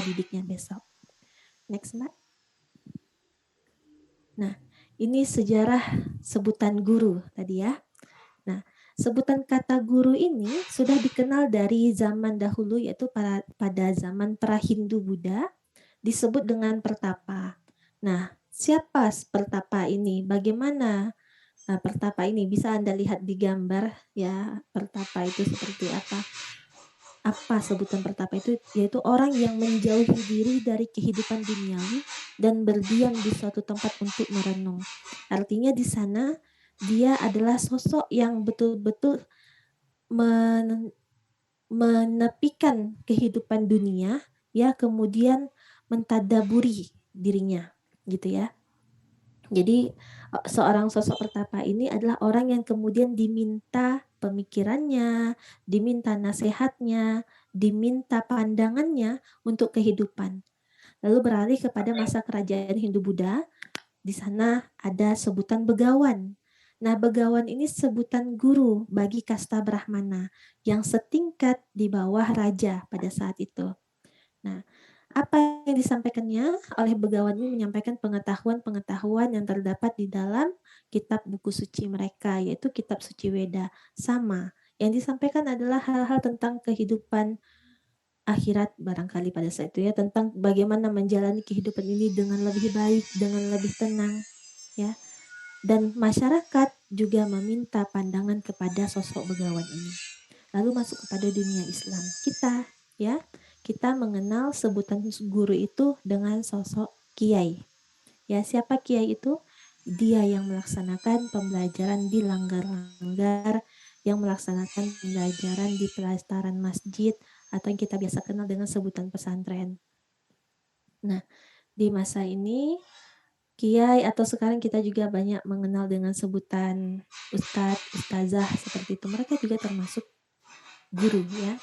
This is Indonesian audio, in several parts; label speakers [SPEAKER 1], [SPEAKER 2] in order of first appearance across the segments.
[SPEAKER 1] didiknya besok. Next, Mbak. Nah, ini sejarah sebutan guru tadi ya. Nah, sebutan kata guru ini sudah dikenal dari zaman dahulu, yaitu pada zaman pra-Hindu Buddha, disebut dengan pertapa. Nah, siapa pertapa ini? Bagaimana pertapa ini? Bisa Anda lihat di gambar ya, pertapa itu seperti apa? Apa sebutan pertapa itu? Yaitu orang yang menjauhi diri dari kehidupan duniawi dan berdiam di suatu tempat untuk merenung. Artinya di sana dia adalah sosok yang betul-betul menepikan kehidupan dunia, ya, kemudian mentadaburi dirinya, gitu ya. Jadi seorang sosok pertapa ini adalah orang yang kemudian diminta pemikirannya, diminta nasihatnya, diminta pandangannya untuk kehidupan. Lalu beralih kepada masa kerajaan Hindu-Buddha, di sana ada sebutan begawan. Nah, begawan ini sebutan guru bagi kasta Brahmana yang setingkat di bawah raja pada saat itu. Nah, apa yang disampaikannya oleh begawan ini menyampaikan pengetahuan-pengetahuan yang terdapat di dalam kitab buku suci mereka, yaitu kitab suci Weda. Sama, yang disampaikan adalah hal-hal tentang kehidupan akhirat barangkali pada saat itu ya, tentang bagaimana menjalani kehidupan ini dengan lebih baik, dengan lebih tenang, ya. Dan masyarakat juga meminta pandangan kepada sosok begawan ini. Lalu masuk kepada dunia Islam. Kita mengenal sebutan guru itu dengan sosok kiai. Ya, siapa kiai itu? Dia yang melaksanakan pembelajaran di langgar-langgar, yang melaksanakan pembelajaran di pelataran masjid, atau yang kita biasa kenal dengan sebutan pesantren. Nah, di masa ini kiai atau sekarang kita juga banyak mengenal dengan sebutan ustadz, ustazah seperti itu. Mereka juga termasuk guru ya,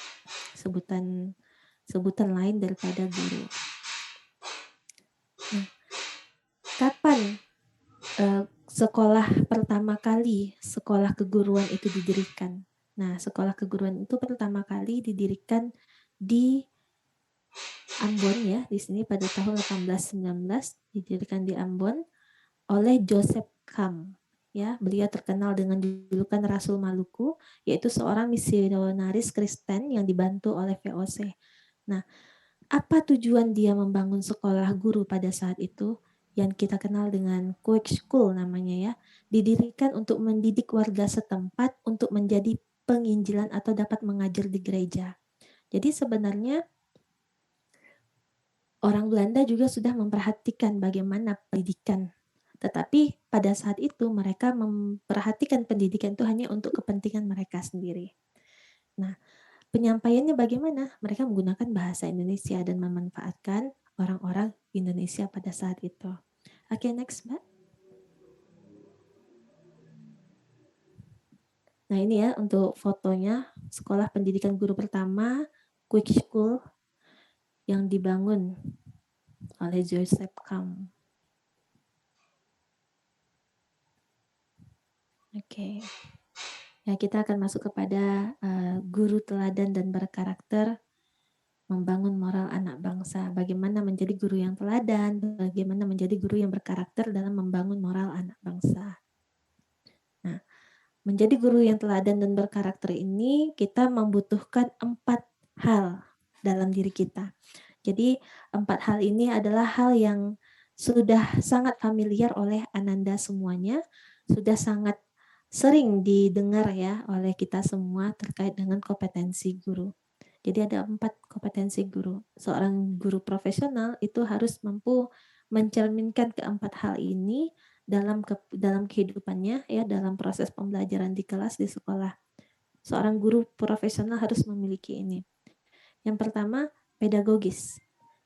[SPEAKER 1] sebutan lain daripada guru. Nah, kapan sekolah pertama kali sekolah keguruan itu didirikan? Nah, sekolah keguruan itu pertama kali didirikan di Ambon ya, di sini pada tahun 1819 didirikan di Ambon oleh Joseph Kam. Ya, beliau terkenal dengan julukan Rasul Maluku, yaitu seorang misionaris Kristen yang dibantu oleh VOC. Nah, apa tujuan dia membangun sekolah guru pada saat itu yang kita kenal dengan Quick School namanya ya, didirikan untuk mendidik warga setempat untuk menjadi penginjilan atau dapat mengajar di gereja. Jadi sebenarnya orang Belanda juga sudah memperhatikan bagaimana pendidikan. Tetapi pada saat itu mereka memperhatikan pendidikan itu hanya untuk kepentingan mereka sendiri. Nah, penyampaiannya bagaimana? Mereka menggunakan bahasa Indonesia dan memanfaatkan orang-orang Indonesia pada saat itu. Oke, next, Mbak. Nah, ini ya untuk fotonya sekolah pendidikan guru pertama, Quick School, yang dibangun oleh Joseph Kam. Oke. Ya, kita akan masuk kepada guru teladan dan berkarakter, membangun moral anak bangsa. Bagaimana menjadi guru yang teladan, bagaimana menjadi guru yang berkarakter dalam membangun moral anak bangsa. Nah, menjadi guru yang teladan dan berkarakter ini kita membutuhkan 4 hal dalam diri kita. Jadi 4 hal ini adalah hal yang sudah sangat familiar oleh Ananda semuanya, sudah sangat sering didengar ya oleh kita semua terkait dengan kompetensi guru. Jadi ada 4 kompetensi guru. Seorang guru profesional itu harus mampu mencerminkan keempat hal ini dalam kehidupannya ya, dalam proses pembelajaran di kelas di sekolah. Seorang guru profesional harus memiliki ini. Yang pertama, pedagogis.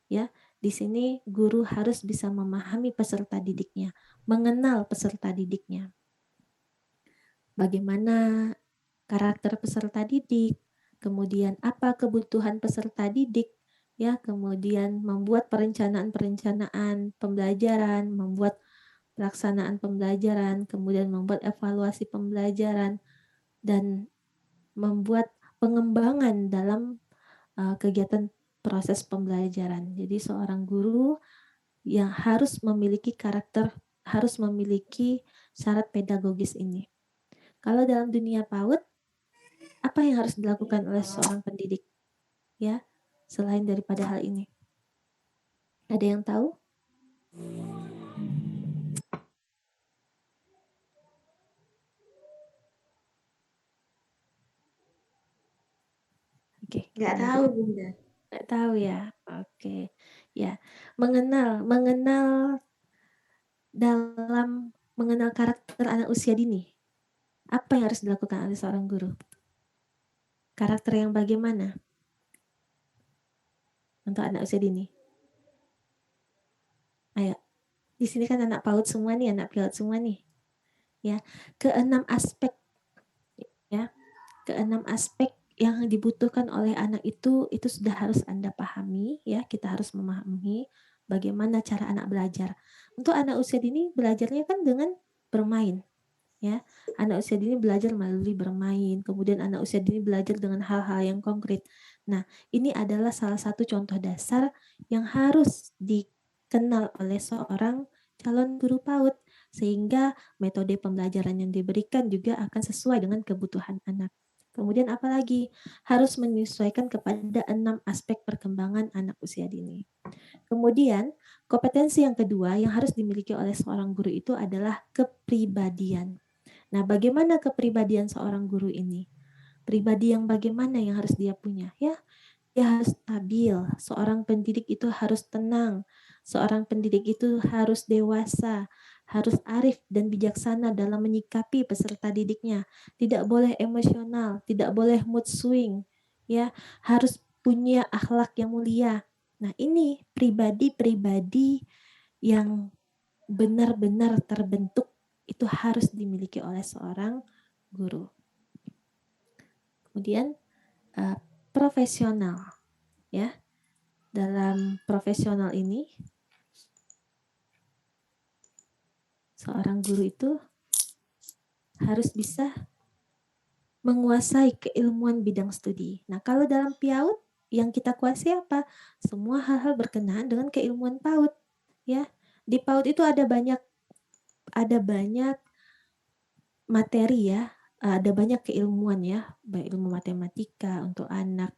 [SPEAKER 1] Ya, di sini guru harus bisa memahami peserta didiknya, mengenal peserta didiknya. Bagaimana karakter peserta didik, kemudian apa kebutuhan peserta didik, ya, kemudian membuat perencanaan-perencanaan pembelajaran, membuat pelaksanaan pembelajaran, kemudian membuat evaluasi pembelajaran, dan membuat pengembangan dalam kegiatan proses pembelajaran. Jadi seorang guru yang harus memiliki karakter, harus memiliki syarat pedagogis ini. Kalau dalam dunia PAUD, apa yang harus dilakukan oleh seorang pendidik? Ya, selain daripada hal ini. Ada yang tahu? Oke.
[SPEAKER 2] Nggak tahu, Bunda.
[SPEAKER 1] Nggak tahu ya. Oke. Ya, mengenal dalam mengenal karakter anak usia dini. Apa yang harus dilakukan oleh seorang guru? Karakter yang bagaimana untuk anak usia dini? Ayo, di sini kan anak PAUD semua nih, anak PIAUD semua nih. Ya, keenam aspek ya, keenam aspek yang dibutuhkan oleh anak itu sudah harus Anda pahami ya. Kita harus memahami bagaimana cara anak belajar. Untuk anak usia dini belajarnya kan dengan bermain. Ya, anak usia dini belajar melalui bermain, kemudian anak usia dini belajar dengan hal-hal yang konkret. Nah, ini adalah salah satu contoh dasar yang harus dikenal oleh seorang calon guru PAUD, sehingga metode pembelajaran yang diberikan juga akan sesuai dengan kebutuhan anak. Kemudian apalagi harus menyesuaikan kepada 6 aspek perkembangan anak usia dini. Kemudian, kompetensi yang kedua yang harus dimiliki oleh seorang guru itu adalah kepribadian. Nah, bagaimana kepribadian seorang guru ini? Pribadi yang bagaimana yang harus dia punya? Ya, dia harus stabil. Seorang pendidik itu harus tenang. Seorang pendidik itu harus dewasa, harus arif dan bijaksana dalam menyikapi peserta didiknya. Tidak boleh emosional, tidak boleh mood swing. Ya, harus punya akhlak yang mulia. Nah, ini pribadi-pribadi yang benar-benar terbentuk itu harus dimiliki oleh seorang guru. Kemudian profesional, ya. Dalam profesional ini, seorang guru itu harus bisa menguasai keilmuan bidang studi. Nah, kalau dalam PIAUD yang kita kuasai apa? Semua hal-hal berkenaan dengan keilmuan PAUD, ya. Di PAUD itu ada banyak materi ya, ada banyak keilmuan ya, baik ilmu matematika untuk anak,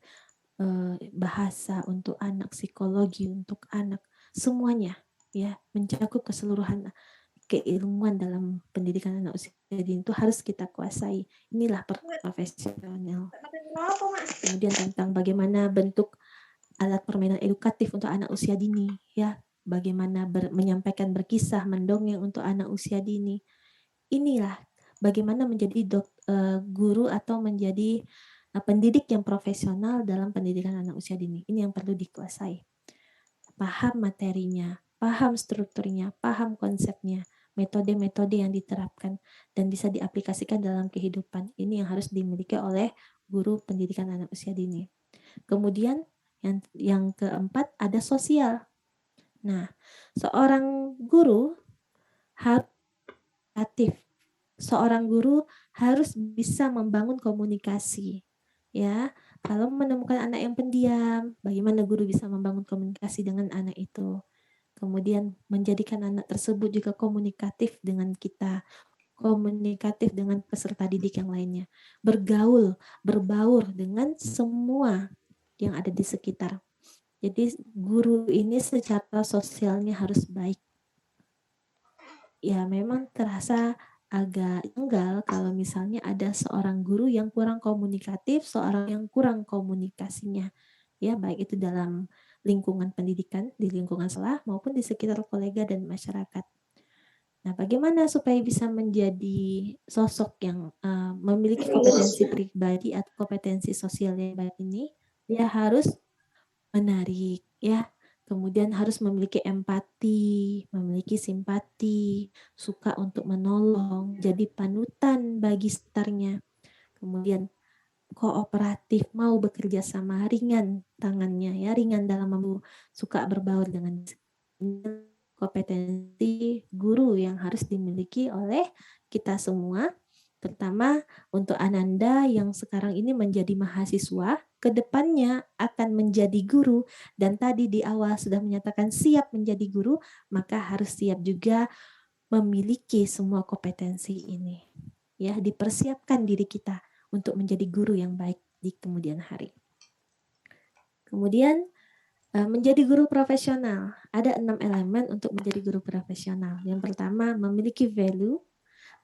[SPEAKER 1] bahasa untuk anak, psikologi untuk anak, semuanya ya mencakup keseluruhan keilmuan dalam pendidikan anak usia dini itu harus kita kuasai. Inilah profesional. Kemudian tentang bagaimana bentuk alat permainan edukatif untuk anak usia dini ya, bagaimana menyampaikan berkisah, mendongeng untuk anak usia dini. Inilah bagaimana menjadi guru atau menjadi pendidik yang profesional dalam pendidikan anak usia dini. Ini yang perlu dikuasai. Paham materinya, paham strukturnya, paham konsepnya, metode-metode yang diterapkan dan bisa diaplikasikan dalam kehidupan. Ini yang harus dimiliki oleh guru pendidikan anak usia dini. Kemudian yang keempat ada sosial. Nah, seorang guru harus aktif. Seorang guru harus bisa membangun komunikasi. Ya, kalau menemukan anak yang pendiam, bagaimana guru bisa membangun komunikasi dengan anak itu? Kemudian menjadikan anak tersebut juga komunikatif dengan kita, komunikatif dengan peserta didik yang lainnya, bergaul, berbaur dengan semua yang ada di sekitar. Jadi guru ini secara sosialnya harus baik. Ya memang terasa agak jenggal kalau misalnya ada seorang guru yang kurang komunikatif, seorang yang kurang komunikasinya. Ya baik itu dalam lingkungan pendidikan, di lingkungan sekolah maupun di sekitar kolega dan masyarakat. Nah, bagaimana supaya bisa menjadi sosok yang memiliki kompetensi pribadi atau kompetensi sosial yang baik ini? Dia harus menarik, ya. Kemudian harus memiliki empati, memiliki simpati, suka untuk menolong, jadi panutan bagi sekitarnya. Kemudian kooperatif, mau bekerja sama, ringan tangannya, ya, ringan dalam suka berbaur dengan kompetensi guru yang harus dimiliki oleh kita semua, terutama untuk Ananda yang sekarang ini menjadi mahasiswa, ke depannya akan menjadi guru dan tadi di awal sudah menyatakan siap menjadi guru, maka harus siap juga memiliki semua kompetensi ini. Ya, dipersiapkan diri kita untuk menjadi guru yang baik di kemudian hari. Kemudian menjadi guru profesional. Ada 6 elemen untuk menjadi guru profesional. Yang pertama, memiliki value,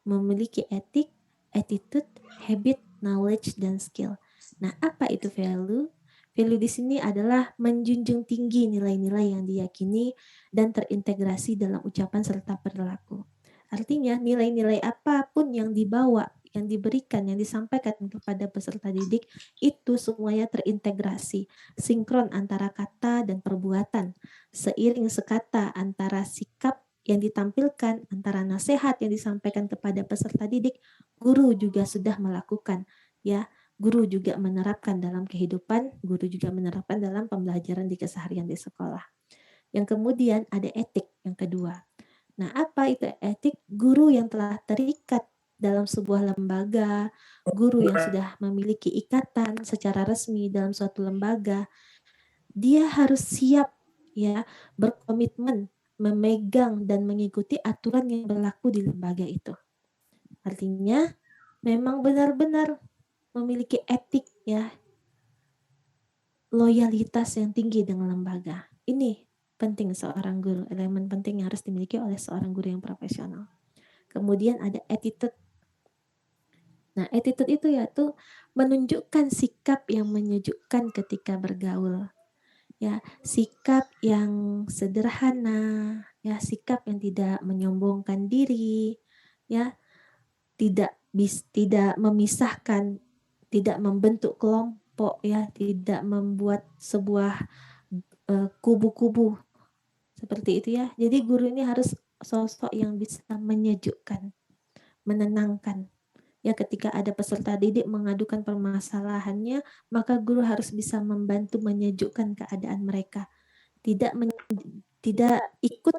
[SPEAKER 1] memiliki etik, attitude, habit, knowledge, dan skill. Nah, apa itu value? Value di sini adalah menjunjung tinggi nilai-nilai yang diyakini dan terintegrasi dalam ucapan serta perilaku. Artinya, nilai-nilai apapun yang dibawa, yang diberikan, yang disampaikan kepada peserta didik, itu semuanya terintegrasi, sinkron antara kata dan perbuatan, seiring sekata antara sikap yang ditampilkan, antara nasihat yang disampaikan kepada peserta didik, guru juga sudah melakukan, ya. Guru juga menerapkan dalam kehidupan, guru juga menerapkan dalam pembelajaran di keseharian di sekolah. Yang kemudian ada etik yang kedua. Nah, apa itu etik? Guru yang telah terikat dalam sebuah lembaga, guru yang sudah memiliki ikatan secara resmi dalam suatu lembaga, dia harus siap ya berkomitmen memegang dan mengikuti aturan yang berlaku di lembaga itu. Artinya memang benar-benar memiliki etik ya, loyalitas yang tinggi dengan lembaga. Ini penting seorang guru, elemen penting yang harus dimiliki oleh seorang guru yang profesional. Kemudian ada attitude. Nah, attitude itu yaitu menunjukkan sikap yang menyejukkan ketika bergaul. Ya, sikap yang sederhana, ya, sikap yang tidak menyombongkan diri, ya, tidak memisahkan, tidak membentuk kelompok, ya, tidak membuat sebuah kubu-kubu seperti itu ya. Jadi guru ini harus sosok yang bisa menyejukkan, menenangkan. Ya, ketika ada peserta didik mengadukan permasalahannya, maka guru harus bisa membantu menyejukkan keadaan mereka. Tidak ikut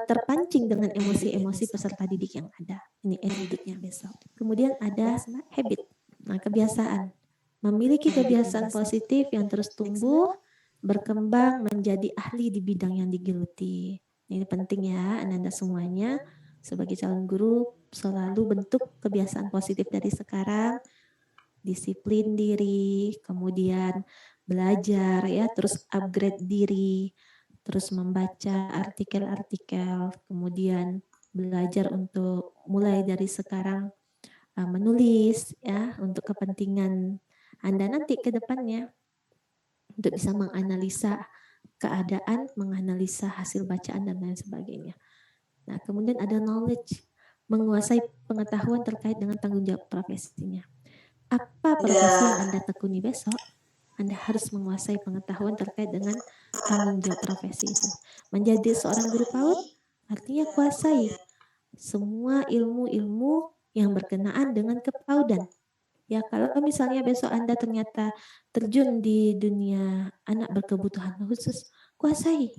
[SPEAKER 1] terpancing dengan emosi-emosi peserta didik yang ada. Ini etiknya besok. Kemudian ada habit. Nah, kebiasaan. Memiliki kebiasaan positif yang terus tumbuh, berkembang menjadi ahli di bidang yang digeluti. Ini penting ya, Anda semuanya sebagai calon guru selalu bentuk kebiasaan positif dari sekarang, disiplin diri, kemudian belajar ya, terus upgrade diri, terus membaca artikel-artikel, kemudian belajar untuk mulai dari sekarang menulis ya untuk kepentingan Anda nanti ke depannya untuk bisa menganalisa keadaan, menganalisa hasil bacaan dan lain sebagainya. Nah, kemudian ada knowledge, menguasai pengetahuan terkait dengan tanggung jawab profesinya. Apa profesi yang Anda tekuni besok? Anda harus menguasai pengetahuan terkait dengan tanggung jawab profesi itu. Menjadi seorang guru PAUD artinya kuasai semua ilmu-ilmu yang berkenaan dengan kepaudan. Ya, kalau misalnya besok Anda ternyata terjun di dunia anak berkebutuhan khusus, kuasai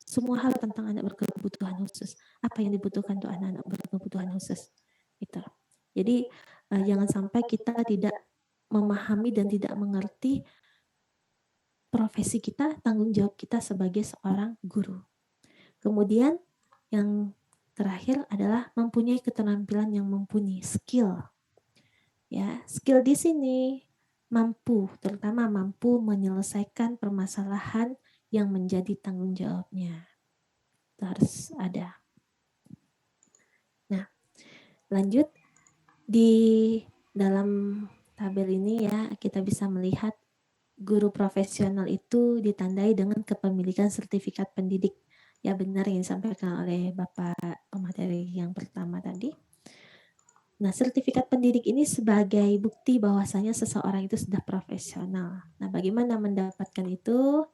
[SPEAKER 1] semua hal tentang anak berkebutuhan khusus. Apa yang dibutuhkan untuk anak-anak berkebutuhan khusus. Itu. Jadi jangan sampai kita tidak memahami dan tidak mengerti profesi kita, tanggung jawab kita sebagai seorang guru. Kemudian yang terakhir adalah mempunyai keterampilan yang mumpuni, skill. Ya, skill di sini mampu, terutama mampu menyelesaikan permasalahan yang menjadi tanggung jawabnya. Itu harus ada. Nah, lanjut di dalam tabel ini ya, kita bisa melihat guru profesional itu ditandai dengan kepemilikan sertifikat pendidik. Ya, benar yang disampaikan oleh Bapak pemateri yang pertama tadi. Nah, sertifikat pendidik ini sebagai bukti bahwasanya seseorang itu sudah profesional. Nah, bagaimana mendapatkan itu?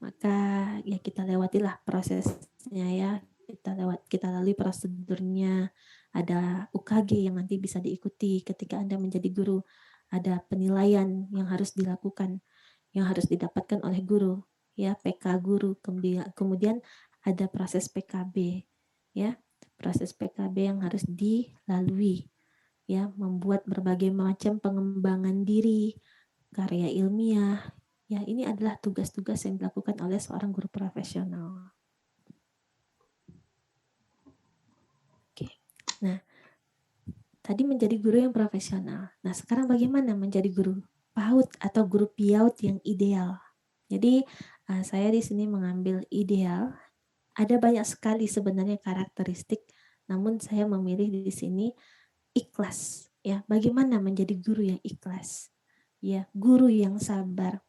[SPEAKER 1] Maka ya kita lewatilah prosesnya ya. Kita lalui prosedurnya. Ada UKG yang nanti bisa diikuti ketika Anda menjadi guru. Ada penilaian yang harus dilakukan, yang harus didapatkan oleh guru, ya, PK guru. Kemudian ada proses PKB, ya, proses PKB yang harus dilalui, ya, membuat berbagai macam pengembangan diri, karya ilmiah. Ya, ini adalah tugas-tugas yang dilakukan oleh seorang guru profesional. Oke. Nah, tadi menjadi guru yang profesional. Nah, sekarang bagaimana menjadi guru PAUD atau guru PIAUD yang ideal? Jadi, saya di sini mengambil ideal. Ada banyak sekali sebenarnya karakteristik, namun saya memilih di sini ikhlas. Ya, bagaimana menjadi guru yang ikhlas? Ya, guru yang sabar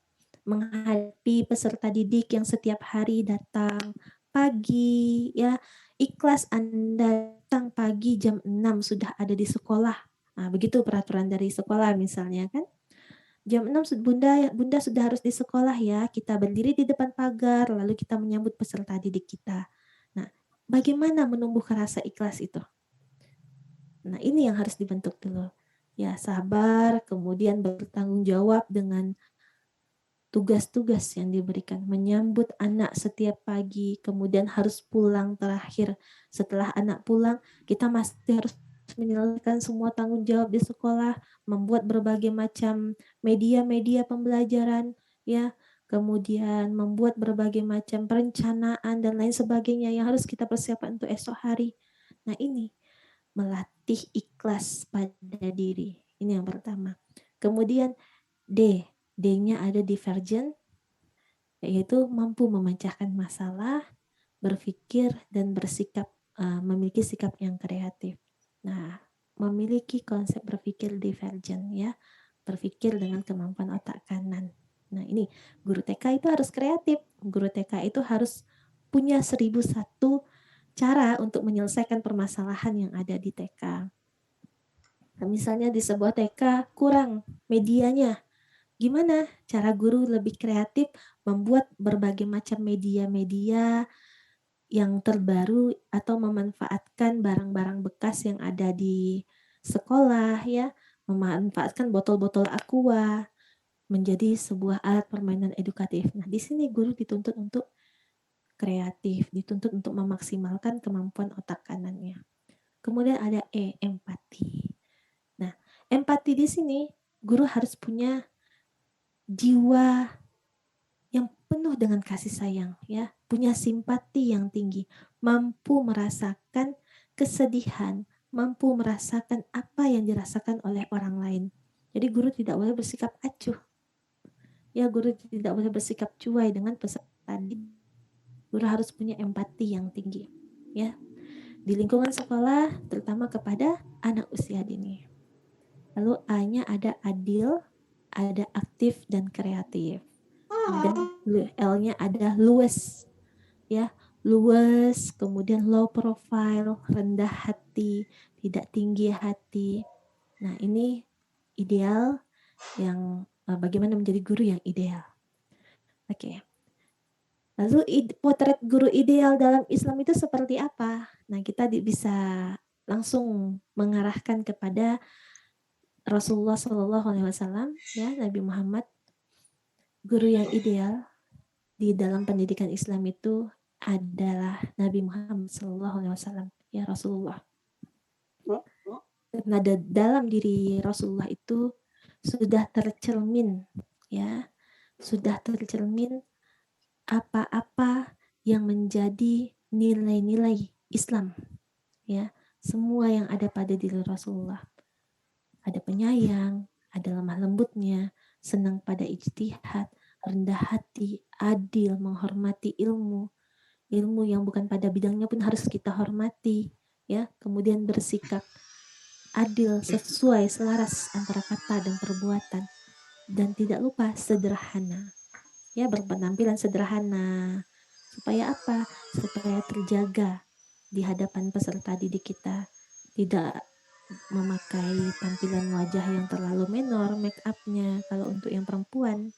[SPEAKER 1] menghadapi peserta didik yang setiap hari datang pagi, ya, ikhlas Anda datang pagi jam 6 sudah ada di sekolah. Nah, begitu peraturan dari sekolah misalnya kan. Jam 6 Bunda sudah harus di sekolah ya. Kita berdiri di depan pagar lalu kita menyambut peserta didik kita. Nah, bagaimana menumbuhkan rasa ikhlas itu? Nah, ini yang harus dibentuk dulu. Ya, sabar, kemudian bertanggung jawab dengan tugas-tugas yang diberikan, menyambut anak setiap pagi, kemudian harus pulang terakhir. Setelah anak pulang, kita masih harus menyelesaikan semua tanggung jawab di sekolah, membuat berbagai macam media-media pembelajaran, ya, kemudian membuat berbagai macam perencanaan dan lain sebagainya yang harus kita persiapkan untuk esok hari. Nah, ini melatih ikhlas pada diri. Ini yang pertama. Kemudian D-nya ada divergen, yaitu mampu memecahkan masalah, berpikir, dan bersikap, memiliki sikap yang kreatif. Nah, memiliki konsep berpikir divergen, ya, berpikir dengan kemampuan otak kanan. Nah, ini guru TK itu harus kreatif. Guru TK itu harus punya 1001 cara untuk menyelesaikan permasalahan yang ada di TK. Nah, misalnya di sebuah TK kurang medianya, gimana cara guru lebih kreatif membuat berbagai macam media-media yang terbaru atau memanfaatkan barang-barang bekas yang ada di sekolah, ya, memanfaatkan botol-botol aqua menjadi sebuah alat permainan edukatif. Nah, di sini guru dituntut untuk kreatif, dituntut untuk memaksimalkan kemampuan otak kanannya. Kemudian ada empati. Nah, empati di sini guru harus punya jiwa yang penuh dengan kasih sayang, ya, punya simpati yang tinggi, mampu merasakan kesedihan, mampu merasakan apa yang dirasakan oleh orang lain. Jadi guru tidak boleh bersikap acuh, ya, guru tidak boleh bersikap cuai dengan peserta didik. Guru harus punya empati yang tinggi, ya, di lingkungan sekolah, terutama kepada anak usia dini. Lalu A-nya ada adil, ada aktif dan kreatif. Dan L-nya ada luwes, ya, luwes, kemudian low profile, rendah hati, tidak tinggi hati. Nah, ini ideal yang bagaimana menjadi guru yang ideal. Oke. Lalu potret guru ideal dalam Islam itu seperti apa? Nah, kita bisa langsung mengarahkan kepada Rasulullah Shallallahu Alaihi Wasallam, ya, Nabi Muhammad. Guru yang ideal di dalam pendidikan Islam itu adalah Nabi Muhammad Shallallahu Alaihi Wasallam, ya, Rasulullah. Karena dalam diri Rasulullah itu sudah tercermin, ya, sudah tercermin apa-apa yang menjadi nilai-nilai Islam, ya, semua yang ada pada diri Rasulullah. Ada penyayang, ada lemah lembutnya, senang pada ijtihad, rendah hati, adil, menghormati ilmu yang bukan pada bidangnya pun harus kita hormati, ya, kemudian bersikap adil, sesuai, selaras antara kata dan perbuatan, dan tidak lupa sederhana, ya, berpenampilan sederhana, supaya apa? Supaya terjaga di hadapan peserta didik kita, tidak memakai tampilan wajah yang terlalu menor, make up-nya kalau untuk yang perempuan,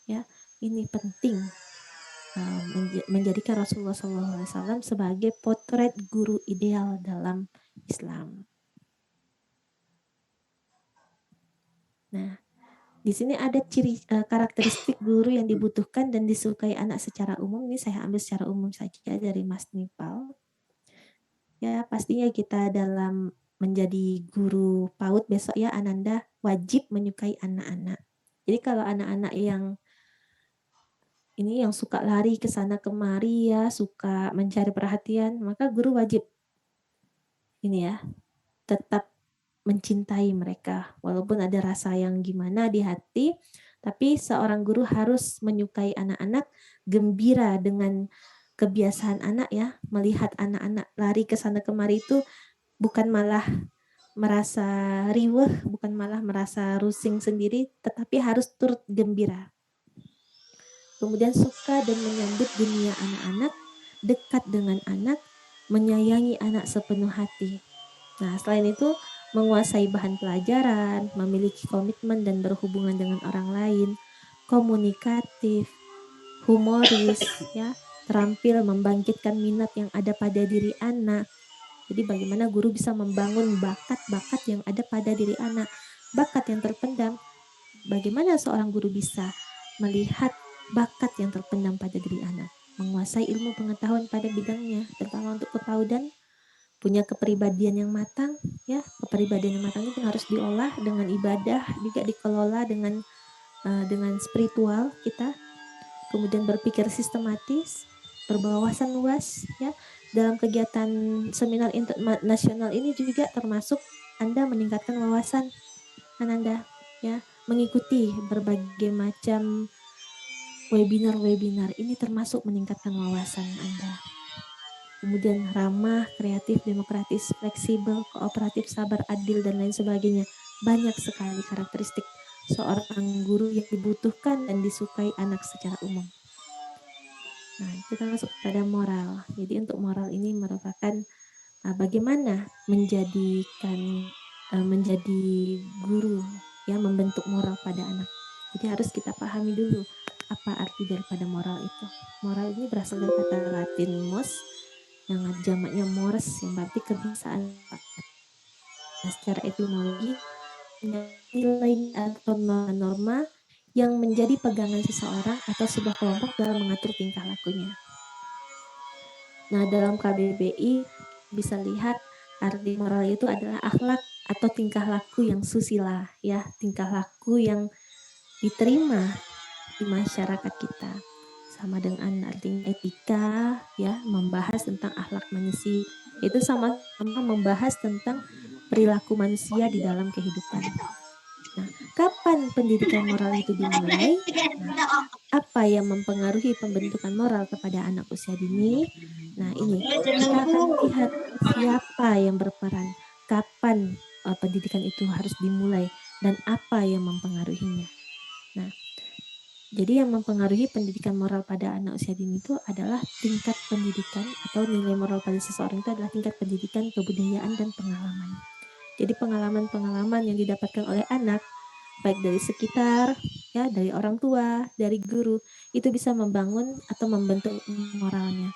[SPEAKER 1] ya, ini penting menjadikan Rasulullah SAW sebagai potret guru ideal dalam Islam. Nah, di sini ada ciri karakteristik guru yang dibutuhkan dan disukai anak secara umum. Ini saya ambil secara umum saja dari Mas Nipal. Ya, pastinya kita dalam menjadi guru PAUD besok, ya, Ananda wajib menyukai anak-anak. Jadi kalau anak-anak yang ini yang suka lari ke sana kemari ya, suka mencari perhatian, maka guru wajib ini ya, tetap mencintai mereka. Walaupun ada rasa yang gimana di hati, tapi seorang guru harus menyukai anak-anak, gembira dengan kebiasaan anak ya, melihat anak-anak lari ke sana kemari itu bukan malah merasa riweh, bukan malah merasa rusing sendiri, tetapi harus turut gembira. Kemudian suka dan menyambut dunia anak-anak, dekat dengan anak, menyayangi anak sepenuh hati. Nah, selain itu menguasai bahan pelajaran, memiliki komitmen dan berhubungan dengan orang lain, komunikatif, humoris, ya, terampil membangkitkan minat yang ada pada diri anak. Jadi bagaimana guru bisa membangun bakat-bakat yang ada pada diri anak, bakat yang terpendam. Bagaimana seorang guru bisa melihat bakat yang terpendam pada diri anak, menguasai ilmu pengetahuan pada bidangnya, terutama untuk kepaudan, punya kepribadian yang matang, ya, kepribadian yang matang itu harus diolah dengan ibadah, juga dikelola dengan spiritual kita, kemudian berpikir sistematis, berwawasan luas, ya, dalam kegiatan seminar internasional ini juga termasuk Anda meningkatkan wawasan Ananda, ya, mengikuti berbagai macam webinar-webinar ini termasuk meningkatkan wawasan Anda. Kemudian ramah, kreatif, demokratis, fleksibel, kooperatif, sabar, adil, dan lain sebagainya. Banyak sekali karakteristik seorang guru yang dibutuhkan dan disukai anak secara umum. Nah, kita masuk pada moral. Jadi untuk moral ini merupakan bagaimana menjadi guru yang membentuk moral pada anak. Jadi harus kita pahami dulu apa arti daripada moral itu. Moral ini berasal dari kata Latin mos yang jamaknya mores yang berarti kebiasaan. Nah, secara etimologi nilai atau norma yang menjadi pegangan seseorang atau sebuah kelompok dalam mengatur tingkah lakunya. Nah, dalam KBBI bisa lihat arti moral itu adalah akhlak atau tingkah laku yang susila, ya, tingkah laku yang diterima di masyarakat kita. Sama dengan artinya etika, ya, membahas tentang akhlak manusia. Itu sama-sama membahas tentang perilaku manusia di dalam kehidupan. Nah, kapan pendidikan moral itu dimulai? Nah, apa yang mempengaruhi pembentukan moral kepada anak usia dini? Nah, ini kita akan lihat siapa yang berperan, kapan pendidikan itu harus dimulai, dan apa yang mempengaruhinya. Nah, jadi yang mempengaruhi pendidikan moral pada anak usia dini itu adalah tingkat pendidikan atau nilai moral pada seseorang itu adalah tingkat pendidikan, kebudayaan, dan pengalaman. Jadi pengalaman-pengalaman yang didapatkan oleh anak, baik dari sekitar, ya, dari orang tua, dari guru, itu bisa membangun atau membentuk moralnya.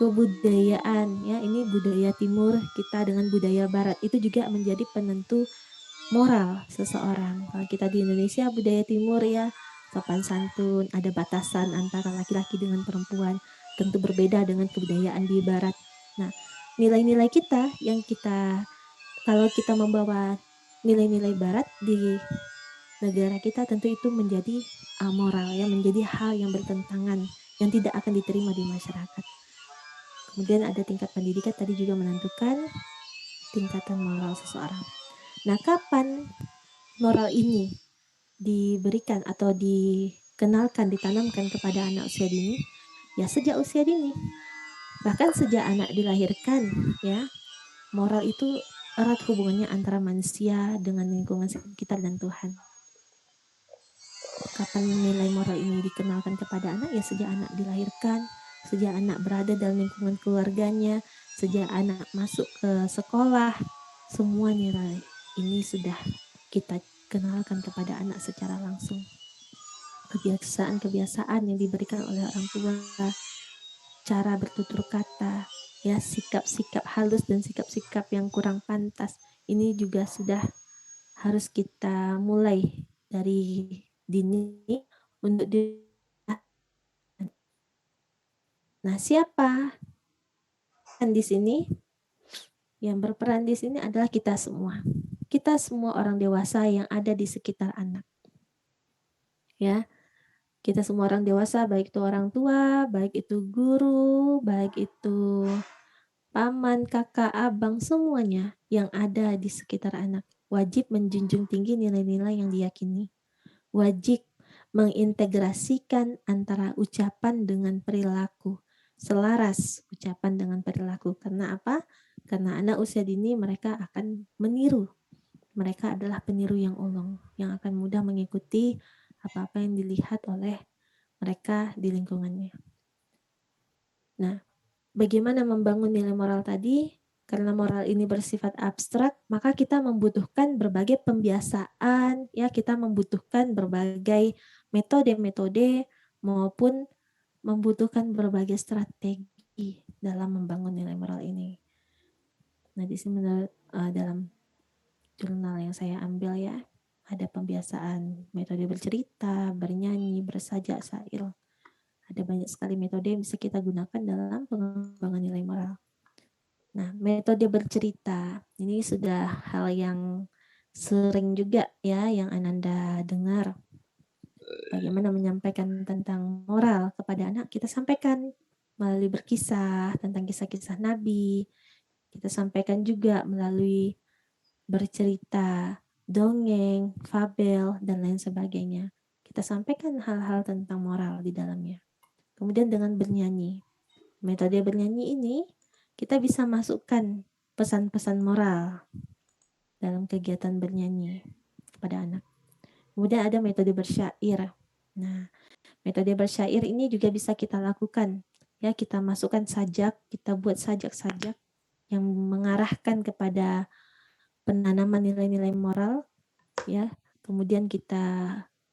[SPEAKER 1] Kebudayaan, ya, ini budaya timur kita dengan budaya barat, itu juga menjadi penentu moral seseorang. Kalau kita di Indonesia, budaya timur ya, sopan santun, ada batasan antara laki-laki dengan perempuan, tentu berbeda dengan kebudayaan di barat. Nah, nilai-nilai kita yang kalau kita membawa nilai-nilai barat di negara kita, tentu itu menjadi moral ya, menjadi hal yang bertentangan yang tidak akan diterima di masyarakat. Kemudian ada tingkat pendidikan tadi juga menentukan tingkatan moral seseorang. Nah, kapan moral ini diberikan atau dikenalkan, ditanamkan kepada anak usia dini? Ya sejak usia dini. Bahkan sejak anak dilahirkan, ya, moral itu erat hubungannya antara manusia dengan lingkungan sekitar dan Tuhan. Kapan nilai moral ini dikenalkan kepada anak? Ya sejak anak dilahirkan, sejak anak berada dalam lingkungan keluarganya, sejak anak masuk ke sekolah, semua nilai ini sudah kita kenalkan kepada anak secara langsung. Kebiasaan-kebiasaan yang diberikan oleh orang tua, cara bertutur kata, ya, sikap-sikap halus dan sikap-sikap yang kurang pantas, ini juga sudah harus kita mulai dari dini untuk Nah, siapa di sini? Yang berperan di sini adalah kita semua. Kita semua orang dewasa yang ada di sekitar anak. ya. Kita semua orang dewasa, baik itu orang tua, baik itu guru, baik itu paman, kakak, abang, semuanya yang ada di sekitar anak wajib menjunjung tinggi nilai-nilai yang diyakini. Wajib mengintegrasikan antara ucapan dengan perilaku. Selaras ucapan dengan perilaku. Karena apa? Karena anak usia dini mereka akan meniru. Mereka adalah peniru yang ulung, yang akan mudah mengikuti apa-apa yang dilihat oleh mereka di lingkungannya. Nah, bagaimana membangun nilai moral tadi? Karena moral ini bersifat abstrak, maka kita membutuhkan berbagai pembiasaan, ya kita membutuhkan berbagai metode-metode maupun membutuhkan berbagai strategi dalam membangun nilai moral ini. Nah, di sini dalam jurnal yang saya ambil ya, ada pembiasaan metode bercerita, bernyanyi, bersajak, syair. Ada banyak sekali metode yang bisa kita gunakan dalam pengembangan nilai moral. Nah, metode bercerita ini sudah hal yang sering juga ya yang Ananda dengar. Bagaimana menyampaikan tentang moral kepada anak, kita sampaikan melalui berkisah tentang kisah-kisah Nabi. Kita sampaikan juga melalui bercerita, dongeng, fabel, dan lain sebagainya. Kita sampaikan hal-hal tentang moral di dalamnya. Kemudian dengan bernyanyi. Metode bernyanyi ini kita bisa masukkan pesan-pesan moral dalam kegiatan bernyanyi kepada anak. Kemudian ada metode bersyair. Nah, metode bersyair ini juga bisa kita lakukan. Ya, kita masukkan sajak, kita buat sajak-sajak yang mengarahkan kepada penanaman nilai-nilai moral, ya. Kemudian kita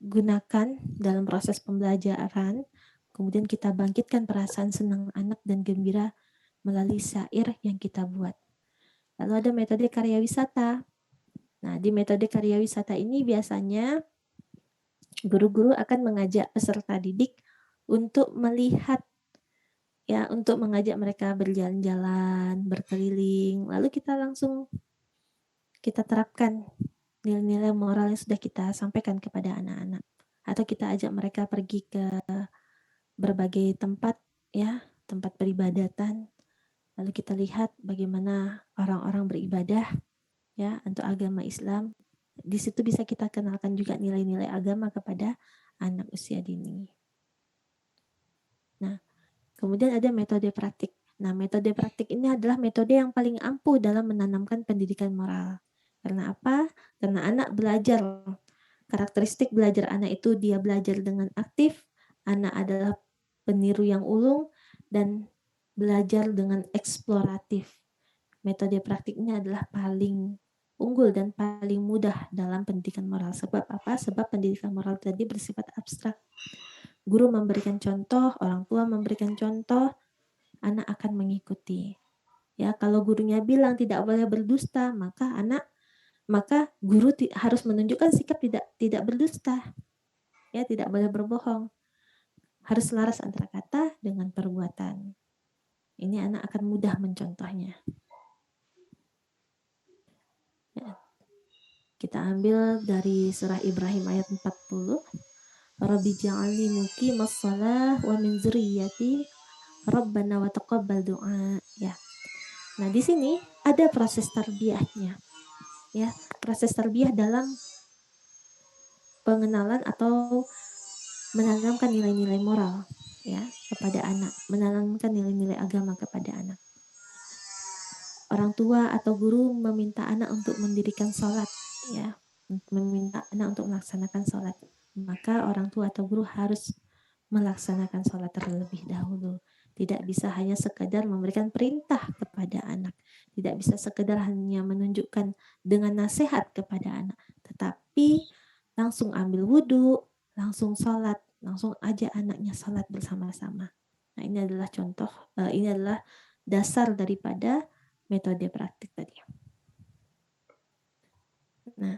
[SPEAKER 1] gunakan dalam proses pembelajaran. Kemudian kita bangkitkan perasaan senang anak dan gembira melalui syair yang kita buat. Lalu ada metode karya wisata. Nah, di metode karya wisata ini biasanya guru-guru akan mengajak peserta didik untuk melihat, ya, untuk mengajak mereka berjalan-jalan, berkeliling, lalu kita langsung kita terapkan nilai-nilai moral yang sudah kita sampaikan kepada anak-anak. Atau kita ajak mereka pergi ke berbagai tempat, ya, tempat peribadatan, lalu kita lihat bagaimana orang-orang beribadah, ya, untuk agama Islam. Di situ bisa kita kenalkan juga nilai-nilai agama kepada anak usia dini. Nah, kemudian ada metode praktik. Nah, metode praktik ini adalah metode yang paling ampuh dalam menanamkan pendidikan moral. Karena apa? Karena anak belajar. Karakteristik belajar anak itu dia belajar dengan aktif, anak adalah peniru yang ulung, dan belajar dengan eksploratif. Metode praktiknya adalah paling unggul dan paling mudah dalam pendidikan moral. Sebab apa? Sebab pendidikan moral tadi bersifat abstrak. Guru memberikan contoh, orang tua memberikan contoh, anak akan mengikuti. Ya, kalau gurunya bilang tidak boleh berdusta, maka guru harus menunjukkan sikap tidak berdusta. Ya, tidak boleh berbohong. Harus selaras antara kata dengan perbuatan. Ini anak akan mudah mencontohnya. Ya. Kita ambil dari surah Ibrahim ayat 40. Rabbi ja'alni muqimas shalah wa min dzurriyyati Rabbana wa taqabbal du'a. Ya. Nah, di sini ada proses tarbiyahnya. Ya, proses tarbiyah dalam pengenalan atau menanamkan nilai-nilai moral ya kepada anak, menanamkan nilai-nilai agama kepada anak. Orang tua atau guru meminta anak untuk mendirikan sholat, ya, meminta anak untuk melaksanakan sholat. Maka orang tua atau guru harus melaksanakan sholat terlebih dahulu. Tidak bisa hanya sekedar memberikan perintah kepada anak. Tidak bisa sekedar hanya menunjukkan dengan nasihat kepada anak. Tetapi langsung ambil wudhu, langsung sholat, langsung ajak anaknya sholat bersama-sama. Nah, ini adalah contoh, ini adalah dasar daripada metode praktik tadi. Nah,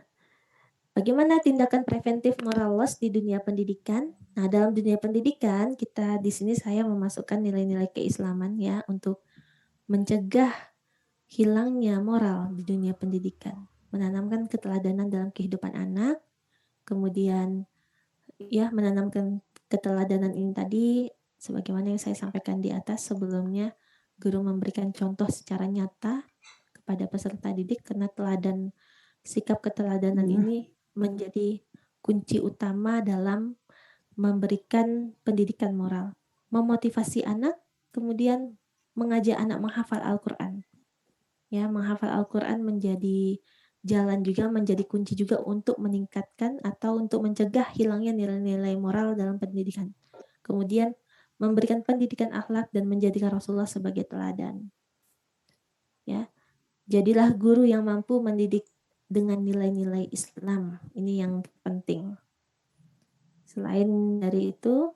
[SPEAKER 1] bagaimana tindakan preventif moral loss di dunia pendidikan? Nah, dalam dunia pendidikan, kita di sini saya memasukkan nilai-nilai keislaman ya untuk mencegah hilangnya moral di dunia pendidikan, menanamkan keteladanan dalam kehidupan anak, kemudian ya menanamkan keteladanan ini tadi, sebagaimana yang saya sampaikan di atas sebelumnya, guru memberikan contoh secara nyata kepada peserta didik karena sikap keteladanan ini menjadi kunci utama dalam memberikan pendidikan moral, memotivasi anak, kemudian mengajak anak menghafal Al-Quran. Ya, menghafal Al-Quran menjadi jalan juga, menjadi kunci juga untuk meningkatkan atau untuk mencegah hilangnya nilai-nilai moral dalam pendidikan. Kemudian memberikan pendidikan akhlak dan menjadikan Rasulullah sebagai teladan. Ya, jadilah guru yang mampu mendidik dengan nilai-nilai Islam. Ini yang penting. Selain dari itu,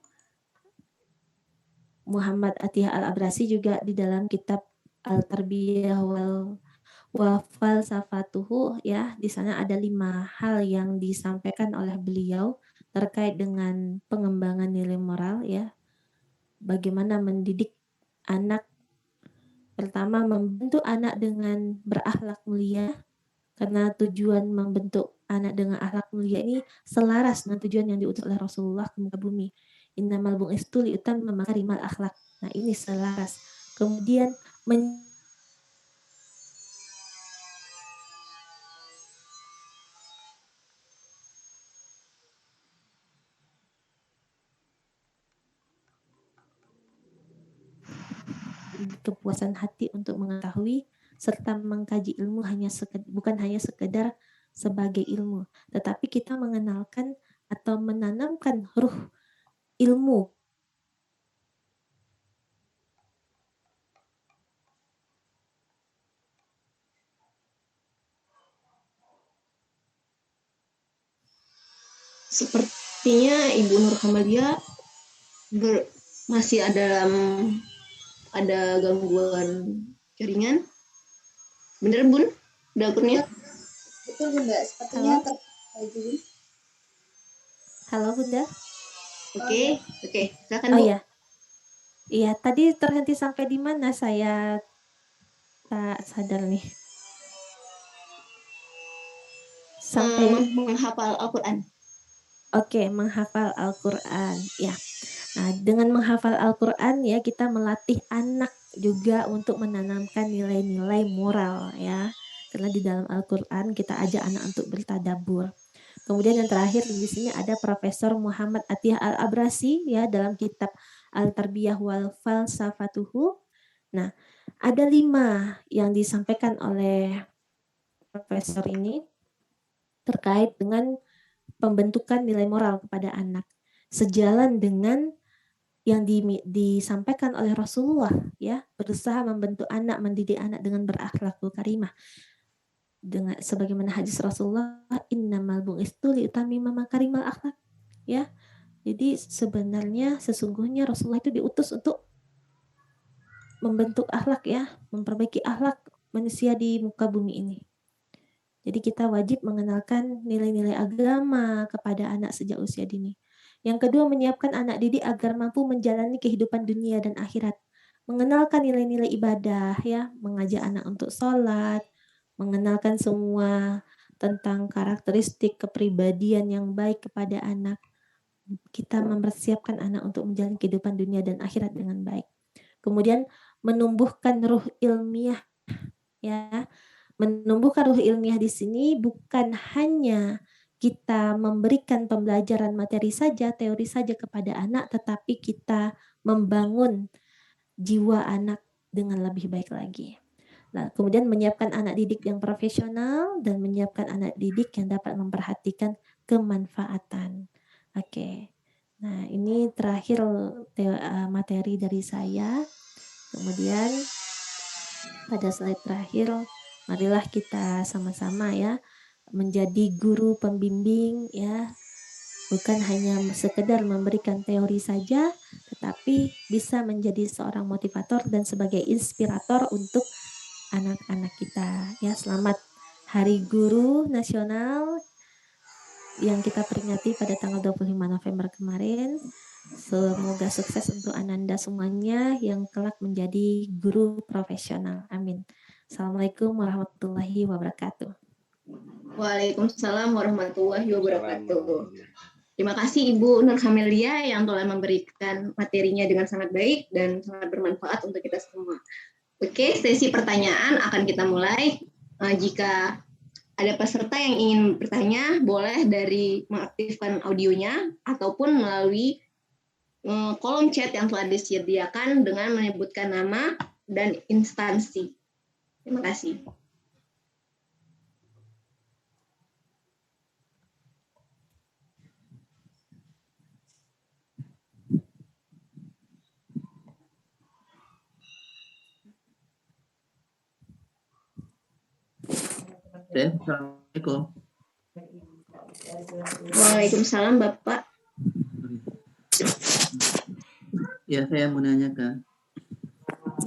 [SPEAKER 1] Muhammad Atiyah Al-Abrasi juga di dalam kitab Al-Tarbiyah wa Falsafatuhu, ya, di sana ada 5 hal yang disampaikan oleh beliau terkait dengan pengembangan nilai moral, ya. Bagaimana mendidik anak. Pertama, membentuk anak dengan berakhlak mulia, karena tujuan membentuk anak dengan akhlak mulia ini selaras dengan tujuan yang diutus oleh Rasulullah ke muka bumi. Innamal bu'istu liutamma makarimal akhlak. Nah, ini selaras. Kemudian kepuasan hati untuk mengetahui serta mengkaji ilmu bukan hanya sekedar sebagai ilmu, tetapi kita mengenalkan atau menanamkan ruh ilmu.
[SPEAKER 2] Sepertinya Ibu Nur Hamadia masih ada gangguan jaringan. Bener Bun? Dapurnya?
[SPEAKER 3] Betul Bunda, sepertinya terjadi.
[SPEAKER 1] Halo Bunda.
[SPEAKER 2] Oke, silakan Bu.
[SPEAKER 1] Oh iya. Iya, tadi terhenti sampai di mana saya tak sadar nih. Sampai
[SPEAKER 2] menghafal Al-Quran.
[SPEAKER 1] Oke, menghafal Al-Quran. Ya. Nah, dengan menghafal Al-Quran ya kita melatih anak juga untuk menanamkan nilai-nilai moral ya. Karena di dalam Al-Quran kita ajak anak untuk bertadabbur. Kemudian yang terakhir di sini ada Profesor Muhammad Atiyah Al-Abrasi ya dalam kitab Al-Tarbiyah wal Falsafatuhu. Nah, ada 5 yang disampaikan oleh Profesor ini terkait dengan pembentukan nilai moral kepada anak. Sejalan dengan yang disampaikan oleh Rasulullah ya, berusaha membentuk anak, mendidik anak dengan berakhlakul karimah. Dengan sebagaimana hadis Rasulullah, innamal bu'istu liutammima makarimal akhlak, ya. Jadi sebenarnya sesungguhnya Rasulullah itu diutus untuk membentuk akhlak ya, memperbaiki akhlak manusia di muka bumi ini. Jadi kita wajib mengenalkan nilai-nilai agama kepada anak sejak usia dini. Yang kedua, menyiapkan anak didik agar mampu menjalani kehidupan dunia dan akhirat. Mengenalkan nilai-nilai ibadah ya, mengajak anak untuk sholat, mengenalkan semua tentang karakteristik kepribadian yang baik kepada anak. Kita mempersiapkan anak untuk menjalani kehidupan dunia dan akhirat dengan baik. Kemudian menumbuhkan ruh ilmiah ya. Menumbuhkan ruh ilmiah di sini bukan hanya kita memberikan pembelajaran materi saja, teori saja kepada anak, tetapi kita membangun jiwa anak dengan lebih baik lagi. Nah, kemudian menyiapkan anak didik yang profesional dan menyiapkan anak didik yang dapat memperhatikan kemanfaatan. Oke. Nah, ini terakhir materi dari saya. Kemudian pada slide terakhir, marilah kita sama-sama ya menjadi guru pembimbing ya, bukan hanya sekedar memberikan teori saja, tetapi bisa menjadi seorang motivator dan sebagai inspirator untuk anak-anak kita ya. Selamat Hari Guru Nasional yang kita peringati pada tanggal 25 November kemarin. Semoga sukses untuk Ananda semuanya yang kelak menjadi guru profesional. Amin. Assalamualaikum warahmatullahi wabarakatuh.
[SPEAKER 2] Waalaikumsalam warahmatullahi wabarakatuh. Terima kasih Ibu Nur Kamelia yang telah memberikan materinya dengan sangat baik dan sangat bermanfaat untuk kita semua. Oke, sesi pertanyaan akan kita mulai. Jika ada peserta yang ingin bertanya, boleh dari mengaktifkan audionya ataupun melalui kolom chat yang telah disediakan dengan menyebutkan nama dan instansi. Terima kasih.
[SPEAKER 4] Assalamualaikum.
[SPEAKER 2] Waalaikumsalam Bapak.
[SPEAKER 4] Ya, saya mau nanyakan.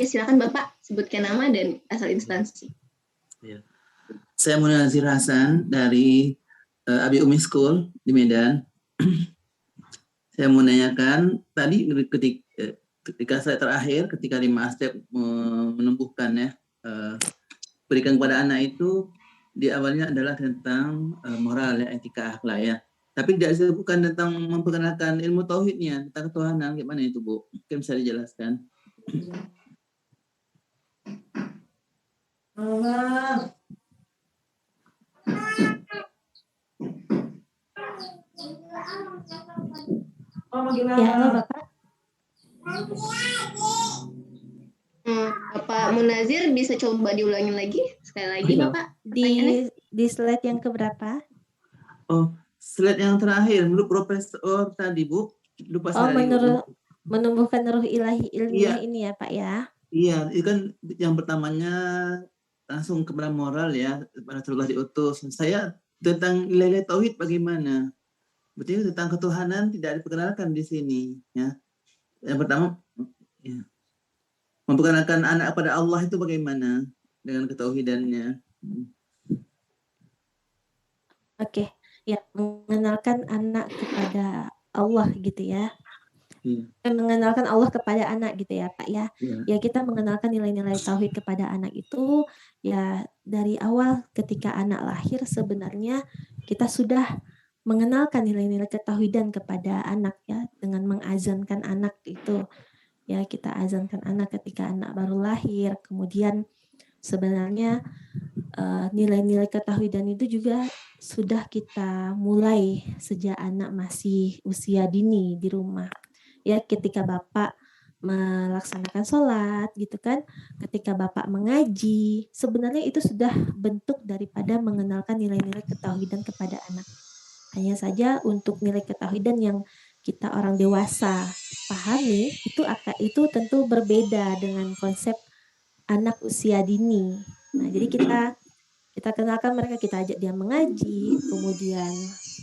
[SPEAKER 2] Ya, silakan Bapak sebutkan nama dan asal instansi.
[SPEAKER 4] Ya. Saya Munazir Hasan dari Abi Umi School di Medan. Saya mau nanyakan tadi ketika saya terakhir ketika 5 aspek menumbuhkan ya berikan kepada anak itu di awalnya adalah tentang moral ya, etika akhlak ya. Tapi tidak disebutkan tentang memperkenalkan ilmu tauhidnya, tentang ketuhanan. Gimana itu, Bu? Mungkin bisa dijelaskan.
[SPEAKER 1] Ya, halo Bapak.
[SPEAKER 2] Bapak Munazir bisa coba diulangin lagi sekali lagi Bapak pertanyaannya.
[SPEAKER 1] Di slide yang keberapa?
[SPEAKER 4] Oh, slide yang terakhir menurut Profesor tadi, Bu. Lupa
[SPEAKER 1] Oh,
[SPEAKER 4] saya.
[SPEAKER 1] menumbuhkan ruh ilahi ilmiah ini ya, Pak ya.
[SPEAKER 4] Iya, itu kan yang pertamanya langsung kepada moral ya, pada Rasulullah diutus. Saya tentang nilai tauhid bagaimana? Berarti tentang ketuhanan tidak diperkenalkan di sini ya. Yang pertama ya, memperkenalkan anak kepada Allah itu bagaimana dengan ketauhidannya?
[SPEAKER 1] Oke, ya mengenalkan anak kepada Allah gitu ya. Mengenalkan Allah kepada anak gitu ya Pak ya. Ya kita mengenalkan nilai-nilai tauhid kepada anak itu ya dari awal ketika anak lahir sebenarnya kita sudah mengenalkan nilai-nilai ketauhidan kepada anak ya dengan mengazankan anak itu. Ya kita azankan anak ketika anak baru lahir. Kemudian sebenarnya nilai-nilai ketauhidan itu juga sudah kita mulai sejak anak masih usia dini di rumah. Ya ketika Bapak melaksanakan sholat gitu kan, ketika Bapak mengaji, sebenarnya itu sudah bentuk daripada mengenalkan nilai-nilai ketauhidan kepada anak. Hanya saja untuk nilai ketauhidan yang kita orang dewasa pahami itu tentu berbeda dengan konsep anak usia dini. Nah, jadi kita kenalkan mereka, kita ajak dia mengaji, kemudian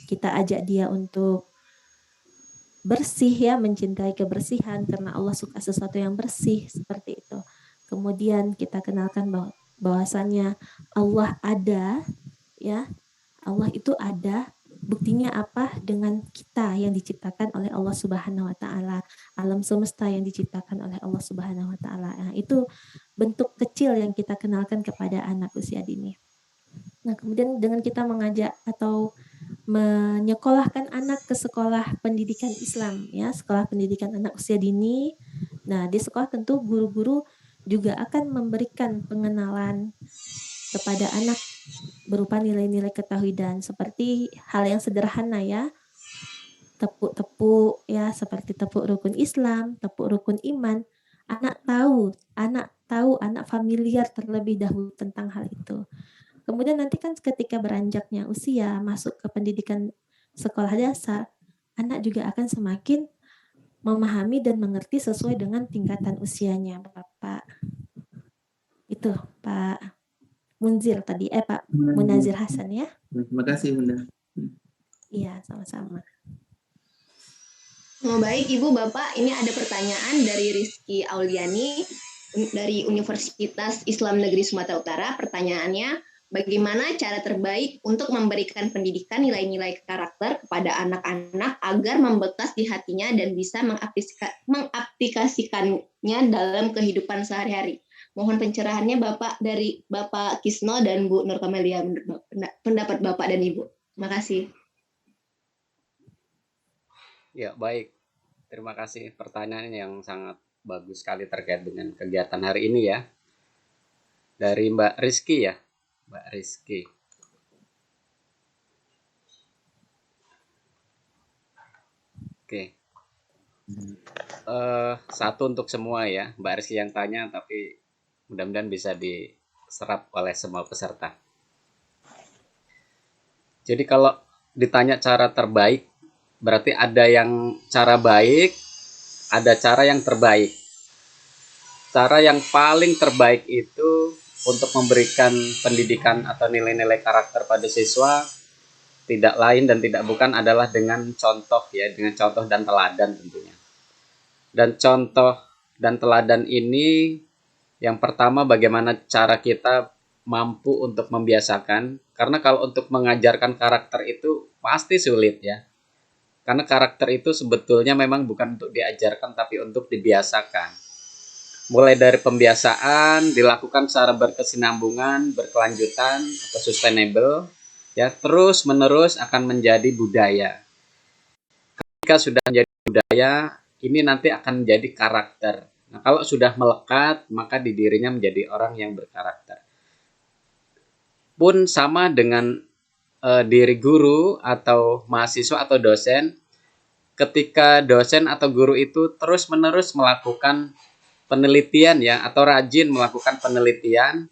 [SPEAKER 1] kita ajak dia untuk bersih ya, mencintai kebersihan karena Allah suka sesuatu yang bersih seperti itu. Kemudian kita kenalkan bahwasannya Allah ada ya. Allah itu ada. Buktinya apa? Dengan kita yang diciptakan oleh Allah Subhanahu wa taala, alam semesta yang diciptakan oleh Allah Subhanahu wa taala. Nah, itu bentuk kecil yang kita kenalkan kepada anak usia dini. Nah, kemudian dengan kita mengajak atau menyekolahkan anak ke sekolah pendidikan Islam ya, sekolah pendidikan anak usia dini. Nah, di sekolah tentu guru-guru juga akan memberikan pengenalan kepada anak berupa nilai-nilai ketauhidan seperti hal yang sederhana ya. Tepuk-tepuk ya, seperti tepuk rukun Islam, tepuk rukun iman. Anak tahu, anak familiar terlebih dahulu tentang hal itu. Kemudian nanti kan ketika beranjaknya usia masuk ke pendidikan sekolah dasar, anak juga akan semakin memahami dan mengerti sesuai dengan tingkatan usianya, Bapak. Itu Pak Munzir tadi, Pak Munazir Hasan ya.
[SPEAKER 4] Terima kasih Bunda.
[SPEAKER 1] Iya, sama-sama.
[SPEAKER 2] Baik Ibu Bapak, ini ada pertanyaan dari Rizky Auliani dari Universitas Islam Negeri Sumatera Utara. Pertanyaannya, bagaimana cara terbaik untuk memberikan pendidikan nilai-nilai karakter kepada anak-anak agar membekas di hatinya dan bisa mengaplikasikannya dalam kehidupan sehari-hari? Mohon pencerahannya Bapak dari Bapak Kisno dan Bu Nur Kamelia, pendapat Bapak dan Ibu. Terima kasih.
[SPEAKER 5] Ya, baik. Terima kasih pertanyaan yang sangat bagus sekali terkait dengan kegiatan hari ini ya. Dari Mbak Rizky ya. Mbak Rizky. Oke. Satu untuk semua ya. Mbak Rizky yang tanya, tapi mudah-mudahan bisa diserap oleh semua peserta. Jadi kalau ditanya cara terbaik, berarti ada yang cara baik, ada cara yang terbaik. Cara yang paling terbaik itu untuk memberikan pendidikan atau nilai-nilai karakter pada siswa tidak lain dan tidak bukan adalah dengan contoh ya, dengan contoh dan teladan tentunya. Dan contoh dan teladan ini yang pertama bagaimana cara kita mampu untuk membiasakan, karena kalau untuk mengajarkan karakter itu pasti sulit ya. Karena karakter itu sebetulnya memang bukan untuk diajarkan tapi untuk dibiasakan. Mulai dari pembiasaan dilakukan secara berkesinambungan, berkelanjutan atau sustainable, ya terus menerus akan menjadi budaya. Ketika sudah menjadi budaya, ini nanti akan menjadi karakter. Nah, kalau sudah melekat, maka di dirinya menjadi orang yang berkarakter. Pun sama dengan diri guru atau mahasiswa atau dosen, ketika dosen atau guru itu terus-menerus melakukan penelitian ya, atau rajin melakukan penelitian,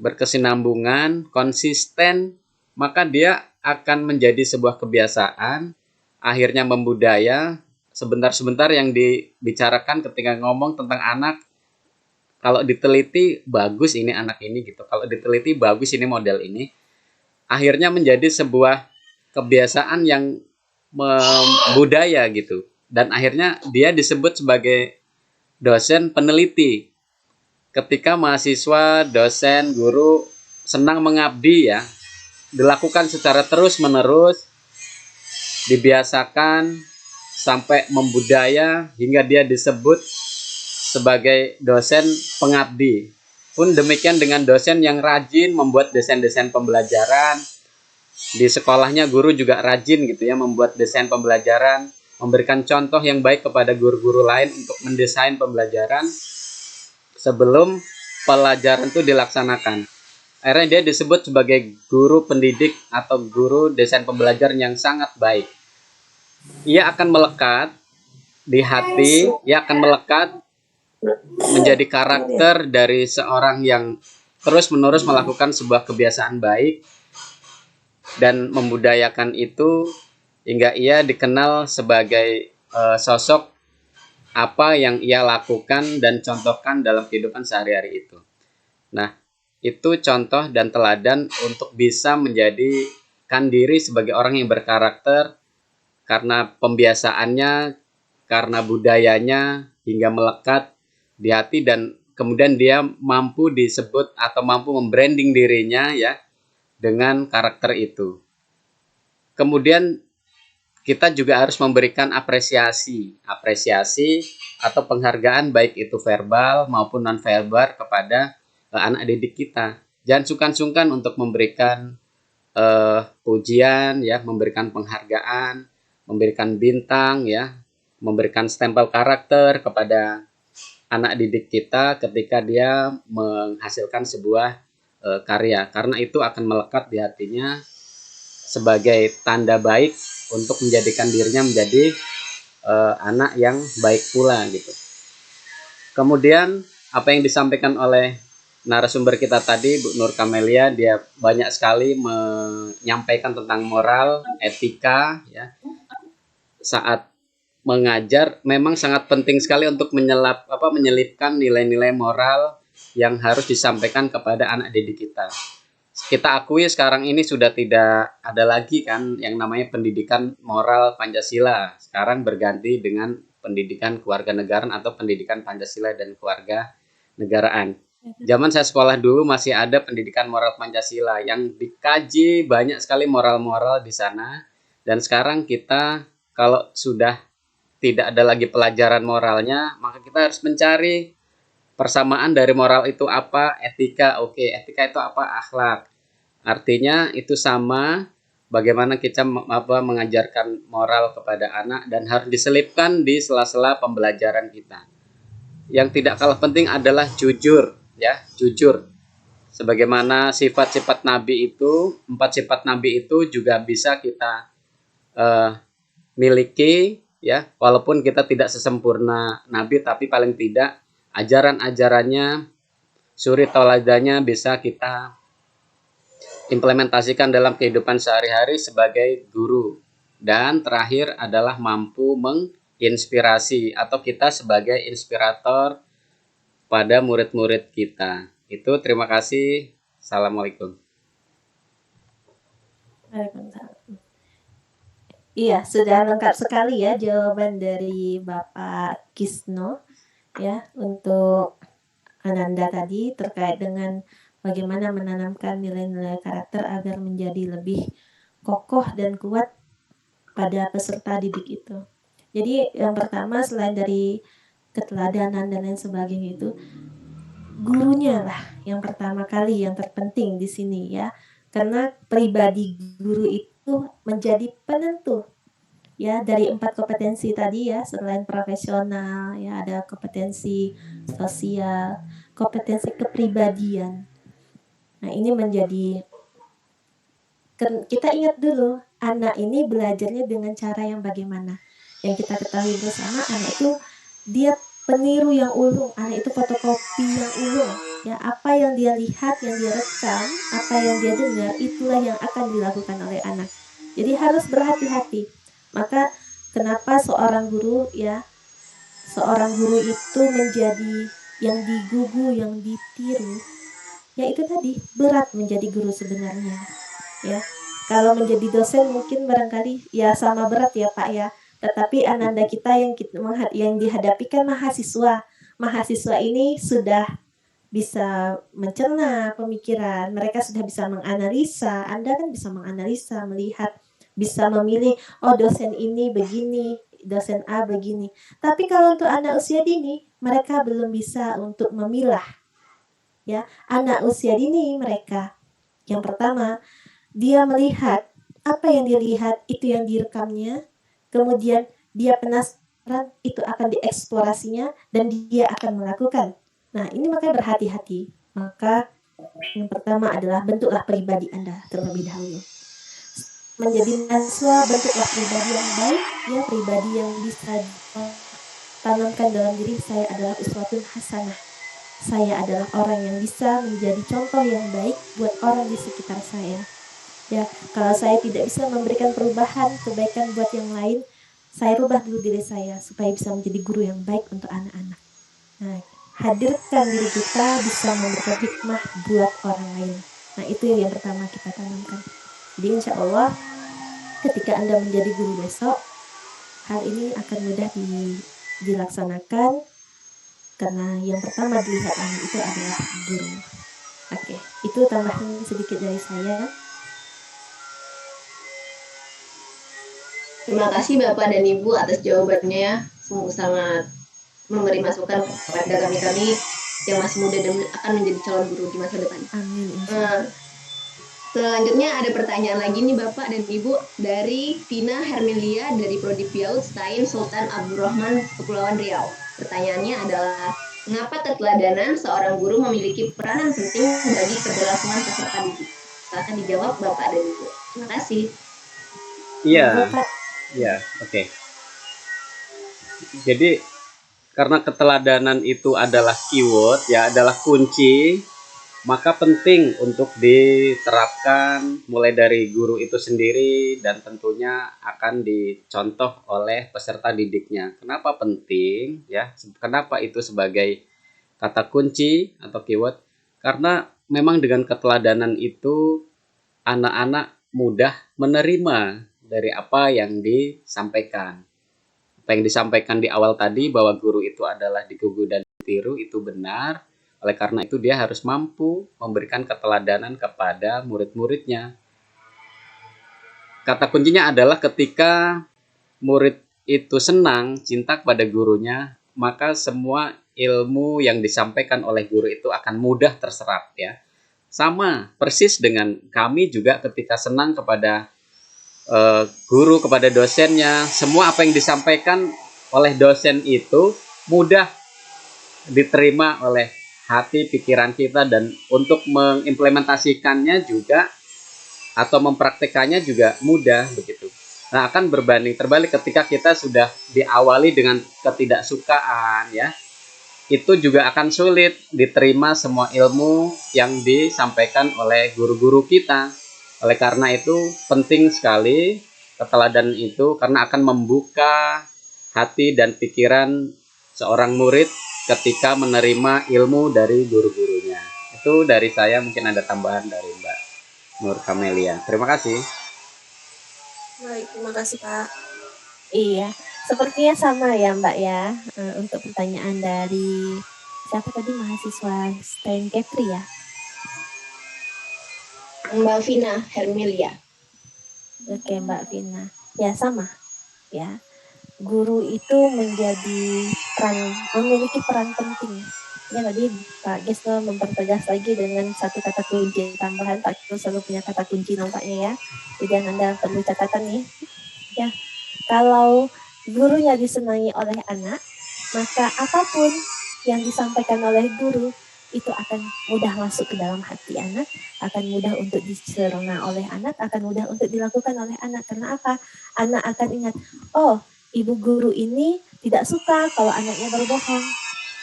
[SPEAKER 5] berkesinambungan, konsisten, maka dia akan menjadi sebuah kebiasaan, akhirnya membudaya. Sebentar-sebentar yang dibicarakan ketika ngomong tentang anak, kalau diteliti bagus ini anak ini gitu, kalau diteliti bagus ini model ini, akhirnya menjadi sebuah kebiasaan yang budaya gitu, dan akhirnya dia disebut sebagai dosen peneliti. Ketika mahasiswa, dosen, guru senang mengabdi ya, dilakukan secara terus-menerus, dibiasakan sampai membudaya hingga dia disebut sebagai dosen pengabdi. Pun demikian dengan dosen yang rajin membuat desain-desain pembelajaran. Di sekolahnya guru juga rajin gitu ya, membuat desain pembelajaran, memberikan contoh yang baik kepada guru-guru lain untuk mendesain pembelajaran sebelum pelajaran itu dilaksanakan. Akhirnya dia disebut sebagai guru pendidik atau guru desain pembelajaran yang sangat baik. Ia akan melekat di hati, ia akan melekat menjadi karakter dari seorang yang terus-menerus melakukan sebuah kebiasaan baik dan membudayakan itu hingga ia dikenal sebagai sosok apa yang ia lakukan dan contohkan dalam kehidupan sehari-hari itu. Nah, itu contoh dan teladan untuk bisa menjadikan diri sebagai orang yang berkarakter karena pembiasaannya, karena budayanya hingga melekat di hati, dan kemudian dia mampu disebut atau mampu membranding dirinya ya dengan karakter itu. Kemudian kita juga harus memberikan apresiasi atau penghargaan baik itu verbal maupun non verbal kepada anak didik kita. Jangan sungkan-sungkan untuk memberikan pujian ya, memberikan penghargaan, memberikan bintang ya, memberikan stempel karakter kepada anak didik kita ketika dia menghasilkan sebuah karya, karena itu akan melekat di hatinya sebagai tanda baik untuk menjadikan dirinya menjadi anak yang baik pula gitu. Kemudian apa yang disampaikan oleh narasumber kita tadi, Bu Nur Kamelia, dia banyak sekali menyampaikan tentang moral, etika ya. Saat mengajar memang sangat penting sekali untuk menyelipkan nilai-nilai moral yang harus disampaikan kepada anak didik kita. Kita akui sekarang ini sudah tidak ada lagi kan yang namanya pendidikan moral Pancasila. Sekarang berganti dengan pendidikan kewarganegaraan atau pendidikan Pancasila dan keluarga negaraan. Zaman saya sekolah dulu masih ada pendidikan moral Pancasila yang dikaji banyak sekali moral-moral di sana. Dan sekarang kita kalau sudah tidak ada lagi pelajaran moralnya, maka kita harus mencari persamaan dari moral itu apa, etika. Oke, etika itu apa? Akhlak. Artinya itu sama bagaimana kita mengajarkan moral kepada anak dan harus diselipkan di sela-sela pembelajaran kita. Yang tidak kalah penting adalah jujur, ya, jujur. Sebagaimana sifat-sifat Nabi itu, 4 sifat Nabi itu juga bisa kita miliki, ya, walaupun kita tidak sesempurna Nabi, tapi paling tidak ajaran-ajarannya, suri tauladanya bisa kita implementasikan dalam kehidupan sehari-hari sebagai guru. Dan terakhir adalah mampu menginspirasi atau kita sebagai inspirator pada murid-murid kita. Itu terima kasih. Assalamualaikum.
[SPEAKER 1] Waalaikumsalam. Iya, sudah lengkap sekali ya jawaban dari Bapak Kisno ya untuk Ananda tadi terkait dengan bagaimana menanamkan nilai-nilai karakter agar menjadi lebih kokoh dan kuat pada peserta didik itu. Jadi yang pertama selain dari keteladanan dan lain sebagainya itu, gurunya lah yang pertama kali yang terpenting di sini ya. Karena pribadi guru itu menjadi penentu ya dari 4 kompetensi tadi ya, selain profesional ya ada kompetensi sosial, kompetensi kepribadian. Nah, ini menjadi kita ingat dulu anak ini belajarnya dengan cara yang bagaimana. Yang kita ketahui bersama anak itu dia peniru yang ulung, anak itu fotokopi yang ulung. Ya, apa yang dia lihat, yang dia rekam, apa yang dia dengar, itulah yang akan dilakukan oleh anak. Jadi harus berhati-hati. Maka kenapa seorang guru itu menjadi yang digugu, yang ditiru, ya itu tadi berat menjadi guru sebenarnya. Ya, kalau menjadi dosen mungkin barangkali ya sama berat ya Pak ya. Tetapi ananda kita yang dihadapi kan mahasiswa. Mahasiswa ini sudah bisa mencerna pemikiran, mereka sudah bisa menganalisa, Anda kan bisa menganalisa, melihat, bisa memilih, oh dosen ini begini, dosen A begini. Tapi kalau untuk anak usia dini, mereka belum bisa untuk memilah. Ya, anak usia dini mereka, yang pertama, dia melihat, apa yang dia lihat, itu yang direkamnya, kemudian dia penasaran, itu akan dieksplorasinya, dan dia akan melakukan. Nah, ini makanya berhati-hati. Maka yang pertama adalah bentuklah pribadi Anda terlebih dahulu. Menjadi mahasiswa, bentuklah pribadi yang baik, ya pribadi yang bisa tanamkan dalam diri saya adalah uswatun hasanah. Saya adalah orang yang bisa menjadi contoh yang baik buat orang di sekitar saya. Ya, kalau saya tidak bisa memberikan perubahan, kebaikan buat yang lain, saya rubah dulu diri saya supaya bisa menjadi guru yang baik untuk anak-anak. Nah, hadirkan diri kita bisa memberikan hikmah buat orang lain. Nah, itu yang pertama kita tanamkan. Jadi insya Allah ketika Anda menjadi guru besok, hal ini akan mudah dilaksanakan karena yang pertama dilihat anak itu adalah guru. Oke, itu tambahan sedikit dari saya.
[SPEAKER 2] Terima kasih Bapak dan Ibu atas jawabannya ya. Sungguh sangat memberi masukan kepada kami-kami yang masih muda dan akan menjadi calon guru di masa depan.
[SPEAKER 1] Amin.
[SPEAKER 2] Selanjutnya ada pertanyaan lagi nih Bapak dan Ibu dari Tina Hermilia dari Prodi PIAUD Sains Sultan Abdurrahman Kepulauan Riau. Pertanyaannya adalah, mengapa keteladanan seorang guru memiliki peranan penting bagi keberlangsungan peserta didik? Silakan dijawab Bapak dan Ibu. Terima kasih.
[SPEAKER 5] Iya. Ya, oke. Jadi karena keteladanan itu adalah keyword, ya adalah kunci, maka penting untuk diterapkan mulai dari guru itu sendiri dan tentunya akan dicontoh oleh peserta didiknya. Kenapa penting? Ya, kenapa itu sebagai kata kunci atau keyword? Karena memang dengan keteladanan itu anak-anak mudah menerima dari apa yang disampaikan. Apa yang disampaikan di awal tadi bahwa guru itu adalah digugu dan ditiru itu benar. Oleh karena itu dia harus mampu memberikan keteladanan kepada murid-muridnya. Kata kuncinya adalah ketika murid itu senang, cinta kepada gurunya, maka semua ilmu yang disampaikan oleh guru itu akan mudah terserap ya. Sama persis dengan kami juga ketika senang kepada guru kepada dosennya, semua apa yang disampaikan oleh dosen itu mudah diterima oleh hati pikiran kita, dan untuk mengimplementasikannya juga atau mempraktekannya juga mudah begitu. Nah, akan berbanding terbalik ketika kita sudah diawali dengan ketidaksukaan ya. Itu juga akan sulit diterima semua ilmu yang disampaikan oleh guru-guru kita. Oleh karena itu penting sekali keteladanan itu, karena akan membuka hati dan pikiran seorang murid ketika menerima ilmu dari guru-gurunya. Itu dari saya, mungkin ada tambahan dari Mbak Nur Kamelia. Terima kasih.
[SPEAKER 3] Baik, terima kasih Pak.
[SPEAKER 1] Iya, sepertinya sama ya Mbak ya. Untuk pertanyaan dari siapa tadi, mahasiswa STEM Kepri ya?
[SPEAKER 2] Mbak Vina Hermilia.
[SPEAKER 1] Oke Mbak Vina. Ya sama ya. Guru itu memiliki peran penting. Ya tadi Pak Gesno mempertegas lagi dengan satu kata kunci tambahan. Pak Gesno selalu punya kata kunci nampaknya ya. Jadi yang Anda perlu catatan nih. Ya, kalau gurunya disenangi oleh anak, maka apapun yang disampaikan oleh guru itu akan mudah masuk ke dalam hati anak, akan mudah untuk dicerna oleh anak, akan mudah untuk dilakukan oleh anak. Karena apa? Anak akan ingat, oh, ibu guru ini tidak suka kalau anaknya berbohong.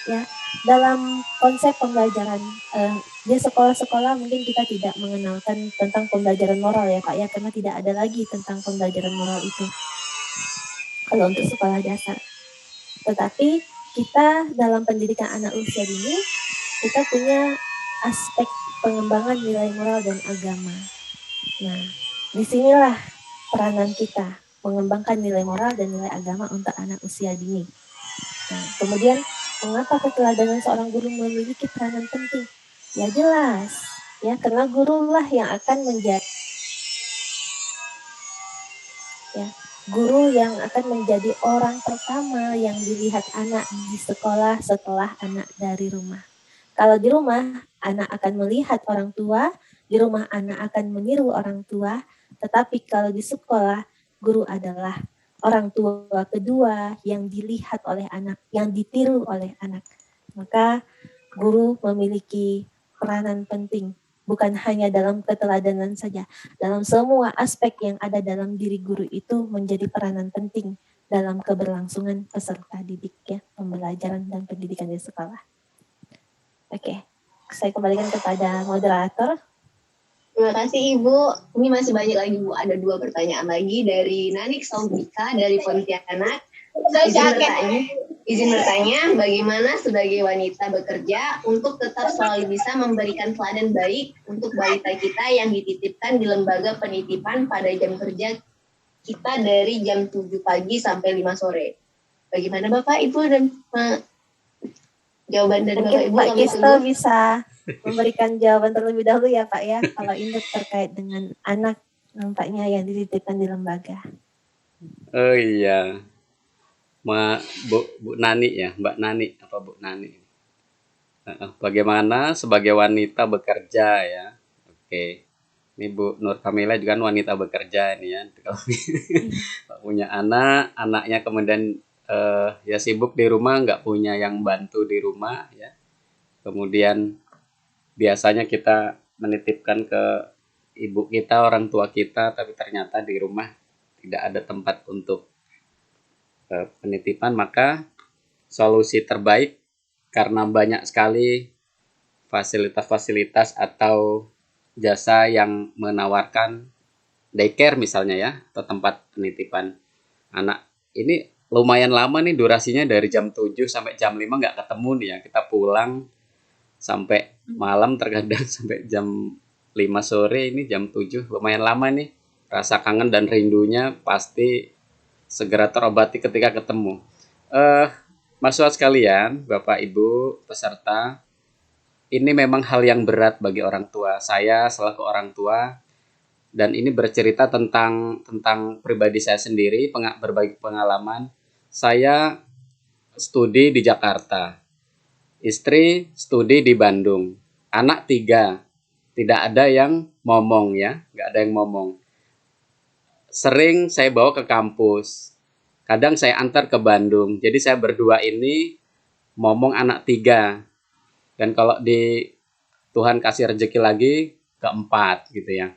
[SPEAKER 1] Ya, dalam konsep pembelajaran di sekolah-sekolah mungkin kita tidak mengenalkan tentang pembelajaran moral ya Pak ya, karena tidak ada lagi tentang pembelajaran moral itu kalau untuk sekolah dasar. Tetapi kita dalam pendidikan anak usia dini, kita punya aspek pengembangan nilai moral dan agama. Nah, disinilah peranan kita mengembangkan nilai moral dan nilai agama untuk anak usia dini. Nah, kemudian mengapa keteladanan seorang guru memiliki peranan penting? Ya jelas, ya karena gurulah yang akan menjadi guru yang akan menjadi orang pertama yang dilihat anak di sekolah setelah anak dari rumah. Kalau di rumah, anak akan melihat orang tua, di rumah anak akan meniru orang tua, tetapi kalau di sekolah, guru adalah orang tua kedua yang dilihat oleh anak, yang ditiru oleh anak. Maka guru memiliki peranan penting, bukan hanya dalam keteladanan saja. Dalam semua aspek yang ada dalam diri guru itu menjadi peranan penting dalam keberlangsungan peserta didik ya, pembelajaran dan pendidikan di sekolah. Oke, saya kembalikan kepada moderator.
[SPEAKER 2] Terima kasih Ibu. Ini masih banyak lagi Bu. Ada 2 pertanyaan lagi dari Nanik Saubika dari Pontianak. Izin bertanya, bagaimana sebagai wanita bekerja untuk tetap selalu bisa memberikan teladan baik untuk balita kita yang dititipkan di lembaga penitipan pada jam kerja kita dari jam 7 pagi sampai 5 sore. Bagaimana Bapak, Ibu, dan jawaban dari Bapak,
[SPEAKER 1] Mungkin
[SPEAKER 2] Ibu?
[SPEAKER 1] Pak Kisto bisa memberikan jawaban terlebih dahulu ya Pak ya, kalau ini terkait dengan anak nampaknya yang dititipkan di lembaga.
[SPEAKER 5] Oh iya, Bu Nani ya, Mbak Nani apa Bu Nani? Bagaimana sebagai wanita bekerja ya? Oke, ini Bu Nur Kamila juga kan wanita bekerja ini ya. Kalau punya anak, anaknya kemudian ya sibuk di rumah, nggak punya yang bantu di rumah ya. Kemudian biasanya kita menitipkan ke ibu kita, orang tua kita, tapi ternyata di rumah tidak ada tempat untuk penitipan, maka solusi terbaik karena banyak sekali fasilitas-fasilitas atau jasa yang menawarkan daycare misalnya ya, atau tempat penitipan anak. Ini lumayan lama nih durasinya, dari jam 7 sampai jam 5 nggak ketemu nih ya. Kita pulang sampai malam, terkadang sampai jam 5 sore, ini jam 7, lumayan lama nih. Rasa kangen dan rindunya pasti segera terobati ketika ketemu. Mahasiswa sekalian, Bapak Ibu peserta, ini memang hal yang berat bagi orang tua. Saya selaku orang tua, dan ini bercerita tentang pribadi saya sendiri, berbagi pengalaman. Saya studi di Jakarta, istri studi di Bandung, anak 3, tidak ada yang ngomong ya, nggak ada yang ngomong. sering saya bawa ke kampus. Kadang saya antar ke Bandung. Jadi saya berdua ini momong anak 3. Dan kalau di Tuhan kasih rezeki lagi keempat gitu ya.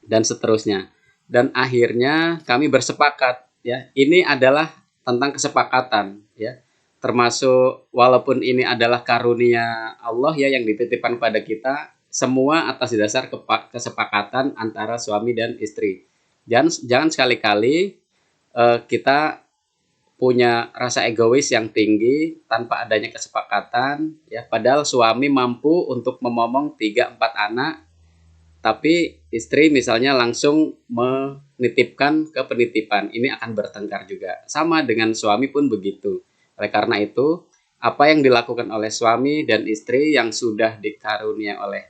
[SPEAKER 5] Dan seterusnya. Dan akhirnya kami bersepakat ya. Ini adalah tentang kesepakatan ya. Termasuk walaupun ini adalah karunia Allah ya yang dititipkan pada kita, semua atas dasar kesepakatan antara suami dan istri. Jangan sekali-kali kita punya rasa egois yang tinggi tanpa adanya kesepakatan ya, padahal suami mampu untuk memomong 3-4 anak, tapi istri misalnya langsung menitipkan ke penitipan, ini akan bertengkar juga. Sama dengan suami pun begitu. Oleh karena itu, apa yang dilakukan oleh suami dan istri yang sudah dikarunia oleh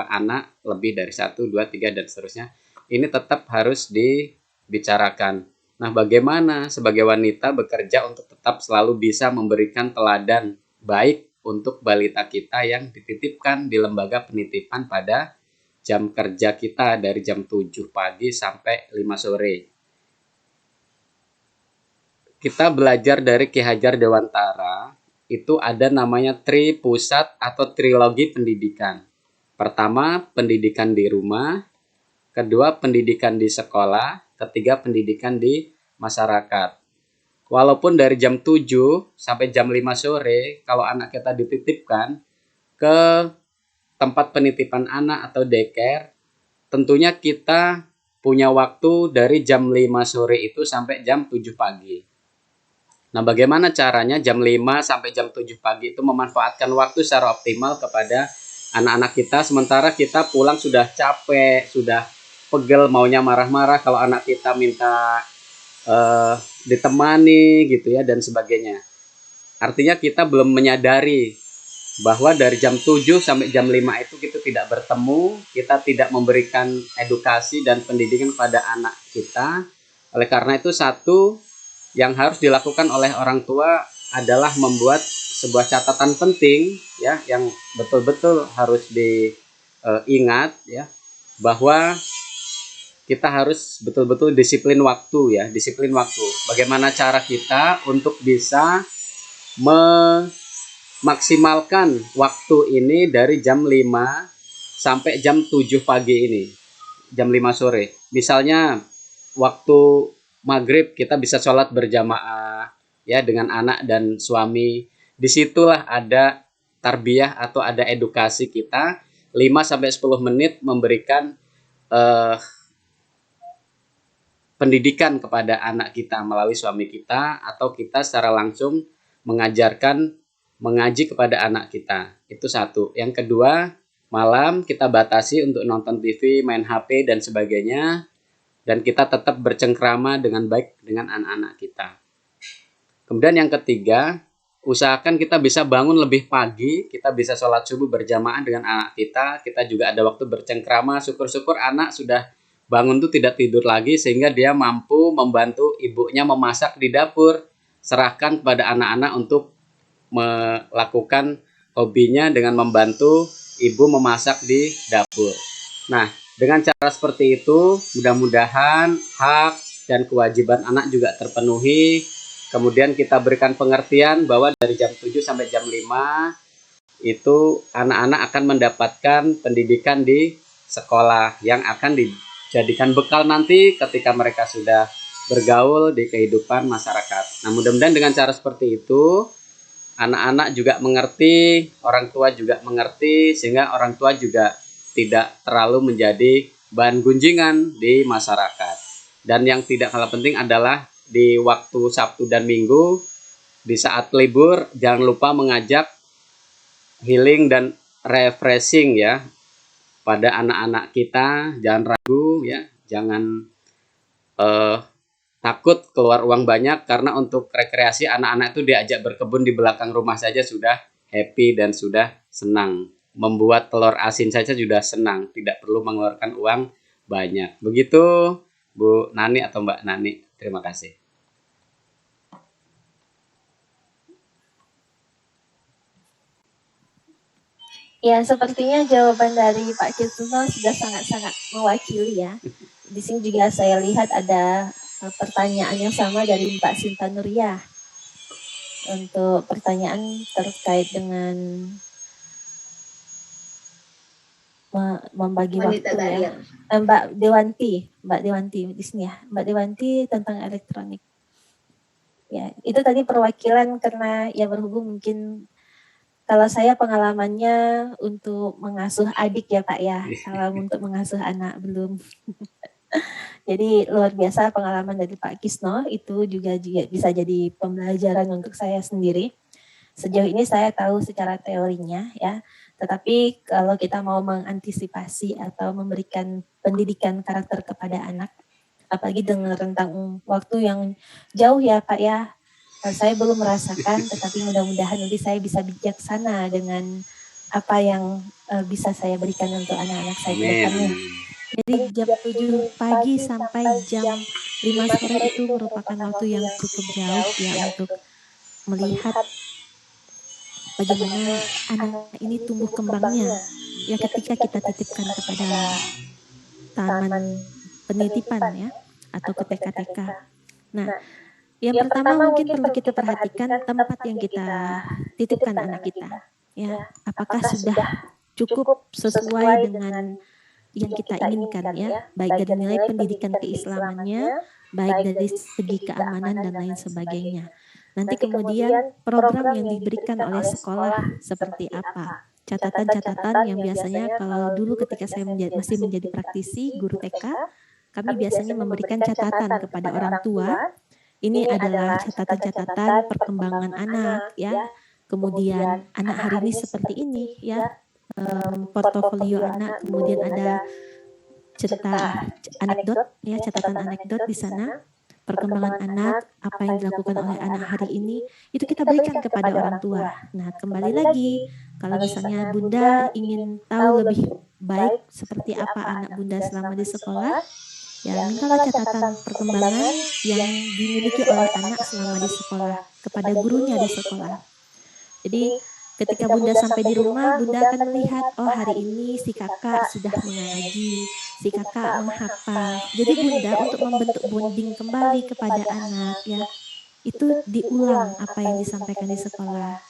[SPEAKER 5] anak lebih dari 1, 2, 3 dan seterusnya, ini tetap harus dibicarakan. Nah, bagaimana sebagai wanita bekerja untuk tetap selalu bisa memberikan teladan baik untuk balita kita yang dititipkan di lembaga penitipan pada jam kerja kita dari jam 7 pagi sampai 5 sore. Kita belajar dari Ki Hajar Dewantara, itu ada namanya tri pusat atau trilogi pendidikan. Pertama, pendidikan di rumah. Kedua, pendidikan di sekolah. Ketiga, pendidikan di masyarakat. Walaupun dari jam 7 sampai jam 5 sore, kalau anak kita dititipkan ke tempat penitipan anak atau daycare, tentunya kita punya waktu dari jam 5 sore itu sampai jam 7 pagi. Nah, bagaimana caranya jam 5 sampai jam 7 pagi itu memanfaatkan waktu secara optimal kepada anak-anak kita, sementara kita pulang sudah capek, sudah pegel, maunya marah-marah kalau anak kita minta ditemani gitu ya dan sebagainya. Artinya kita belum menyadari bahwa dari jam 7 sampai jam 5 itu kita tidak bertemu, kita tidak memberikan edukasi dan pendidikan pada anak kita. Oleh karena itu, satu yang harus dilakukan oleh orang tua adalah membuat sebuah catatan penting ya yang betul-betul harus diingat ya, bahwa kita harus betul-betul disiplin waktu ya, disiplin waktu. Bagaimana cara kita untuk bisa memaksimalkan waktu ini dari jam 5 sampai jam 7 pagi ini, jam 5 sore. Misalnya waktu maghrib kita bisa sholat berjamaah ya dengan anak dan suami. Disitulah ada tarbiyah atau ada edukasi kita 5-10 menit memberikan pendidikan kepada anak kita melalui suami kita, atau kita secara langsung mengajarkan mengaji kepada anak kita. Itu satu. Yang kedua, malam kita batasi untuk nonton TV, main HP dan sebagainya, dan kita tetap bercengkrama dengan baik dengan anak-anak kita. Kemudian yang ketiga, usahakan kita bisa bangun lebih pagi, kita bisa sholat subuh berjamaah dengan anak kita juga ada waktu bercengkrama. Syukur-syukur anak sudah bangun tuh tidak tidur lagi sehingga dia mampu membantu ibunya memasak di dapur. Serahkan kepada anak-anak untuk melakukan hobinya dengan membantu ibu memasak di dapur. Nah, dengan cara seperti itu, mudah-mudahan hak dan kewajiban anak juga terpenuhi. Kemudian kita berikan pengertian bahwa dari jam 7 sampai jam 5 itu anak-anak akan mendapatkan pendidikan di sekolah yang akan dijadikan bekal nanti ketika mereka sudah bergaul di kehidupan masyarakat. Nah, mudah-mudahan dengan cara seperti itu anak-anak juga mengerti, orang tua juga mengerti, sehingga orang tua juga tidak terlalu menjadi bahan gunjingan di masyarakat. Dan yang tidak kalah penting adalah di waktu Sabtu dan Minggu, di saat libur, jangan lupa mengajak healing dan refreshing ya pada anak-anak kita. Jangan ragu ya, jangan takut keluar uang banyak, karena untuk rekreasi anak-anak itu diajak berkebun di belakang rumah saja sudah happy dan sudah senang. Membuat telur asin saja sudah senang, tidak perlu mengeluarkan uang banyak. Begitu Bu Nani atau Mbak Nani. Terima kasih.
[SPEAKER 1] Ya, sepertinya jawaban dari Pak Kirtuno sudah sangat-sangat mewakili ya. Di sini juga saya lihat ada pertanyaan yang sama dari Mbak Sinta Nuria. Untuk pertanyaan terkait dengan membagi
[SPEAKER 2] Wanita
[SPEAKER 1] waktu ya.
[SPEAKER 2] karir.
[SPEAKER 1] Mbak Dewanti di sini ya. Mbak Dewanti tentang elektronik. Ya, itu tadi perwakilan karena ya berhubung mungkin kalau saya pengalamannya untuk mengasuh adik ya Pak ya. Kalau untuk mengasuh anak belum. Jadi luar biasa pengalaman dari Pak Kisno, itu juga bisa jadi pembelajaran untuk saya sendiri. Sejauh ini saya tahu secara teorinya ya, tetapi kalau kita mau mengantisipasi atau memberikan pendidikan karakter kepada anak, apalagi dengan rentang waktu yang jauh ya Pak ya, saya belum merasakan, tetapi mudah-mudahan nanti saya bisa bijaksana dengan apa yang bisa saya berikan untuk anak-anak saya ke depannya. Jadi jam 7 pagi sampai jam 5 sore itu merupakan waktu yang cukup jauh ya untuk melihat bagaimana anak ini tumbuh kembangnya. Ya ketika kita titipkan kepada taman penitipan ya atau ke TK-TK. Nah, yang pertama mungkin perlu kita perhatikan tempat yang kita titipkan anak kita. Ya, apakah sudah cukup sesuai dengan yang kita inginkan ya, baik dari nilai pendidikan keislamannya, baik dari segi keamanan dan lain sebagainya. Nanti kemudian program yang diberikan oleh sekolah seperti apa? Catatan-catatan yang biasanya kalau dulu ketika saya masih menjadi praktisi guru TK, kami biasanya memberikan catatan kepada orang tua. Ini adalah catatan-catatan perkembangan anak ya. Kemudian anak hari ini seperti ini ya. Portofolio anak, kemudian ada cerita anekdot ya, catatan anekdot di sana, perkembangan anak, apa yang dilakukan oleh anak hari ini, itu kita berikan kepada orang tua. Nah, kembali lagi, kalau misalnya Bunda ingin tahu lebih baik seperti apa anak Bunda selama di sekolah, ya mintalah catatan perkembangan yang dimiliki oleh anak selama di sekolah kepada gurunya di sekolah. Jadi ketika Bunda sampai di rumah, Bunda akan melihat, oh hari ini si kakak sudah mengaji, si kakak menghafal. Jadi Bunda untuk membentuk bonding kembali kepada anak ya, itu diulang apa yang disampaikan di sekolah.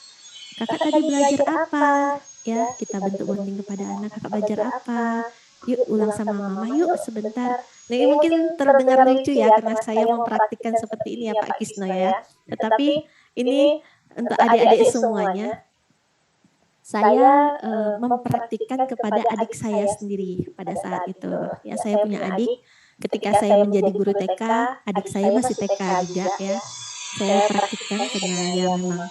[SPEAKER 1] Kakak tadi belajar apa? Ya, kita bentuk bonding kepada anak, kakak belajar apa? Yuk ulang sama mama, yuk sebentar. Nah, ini mungkin terdengar lucu ya, karena saya mempraktikkan seperti ini ya Pak Kisno ya. Tetapi ini untuk adik-adik semuanya, saya mempraktikkan kepada adik saya sendiri pada saat itu. Ya, saya punya adik, ketika saya menjadi guru TK, adik saya masih TK juga ya. Saya praktikkan karena ya memang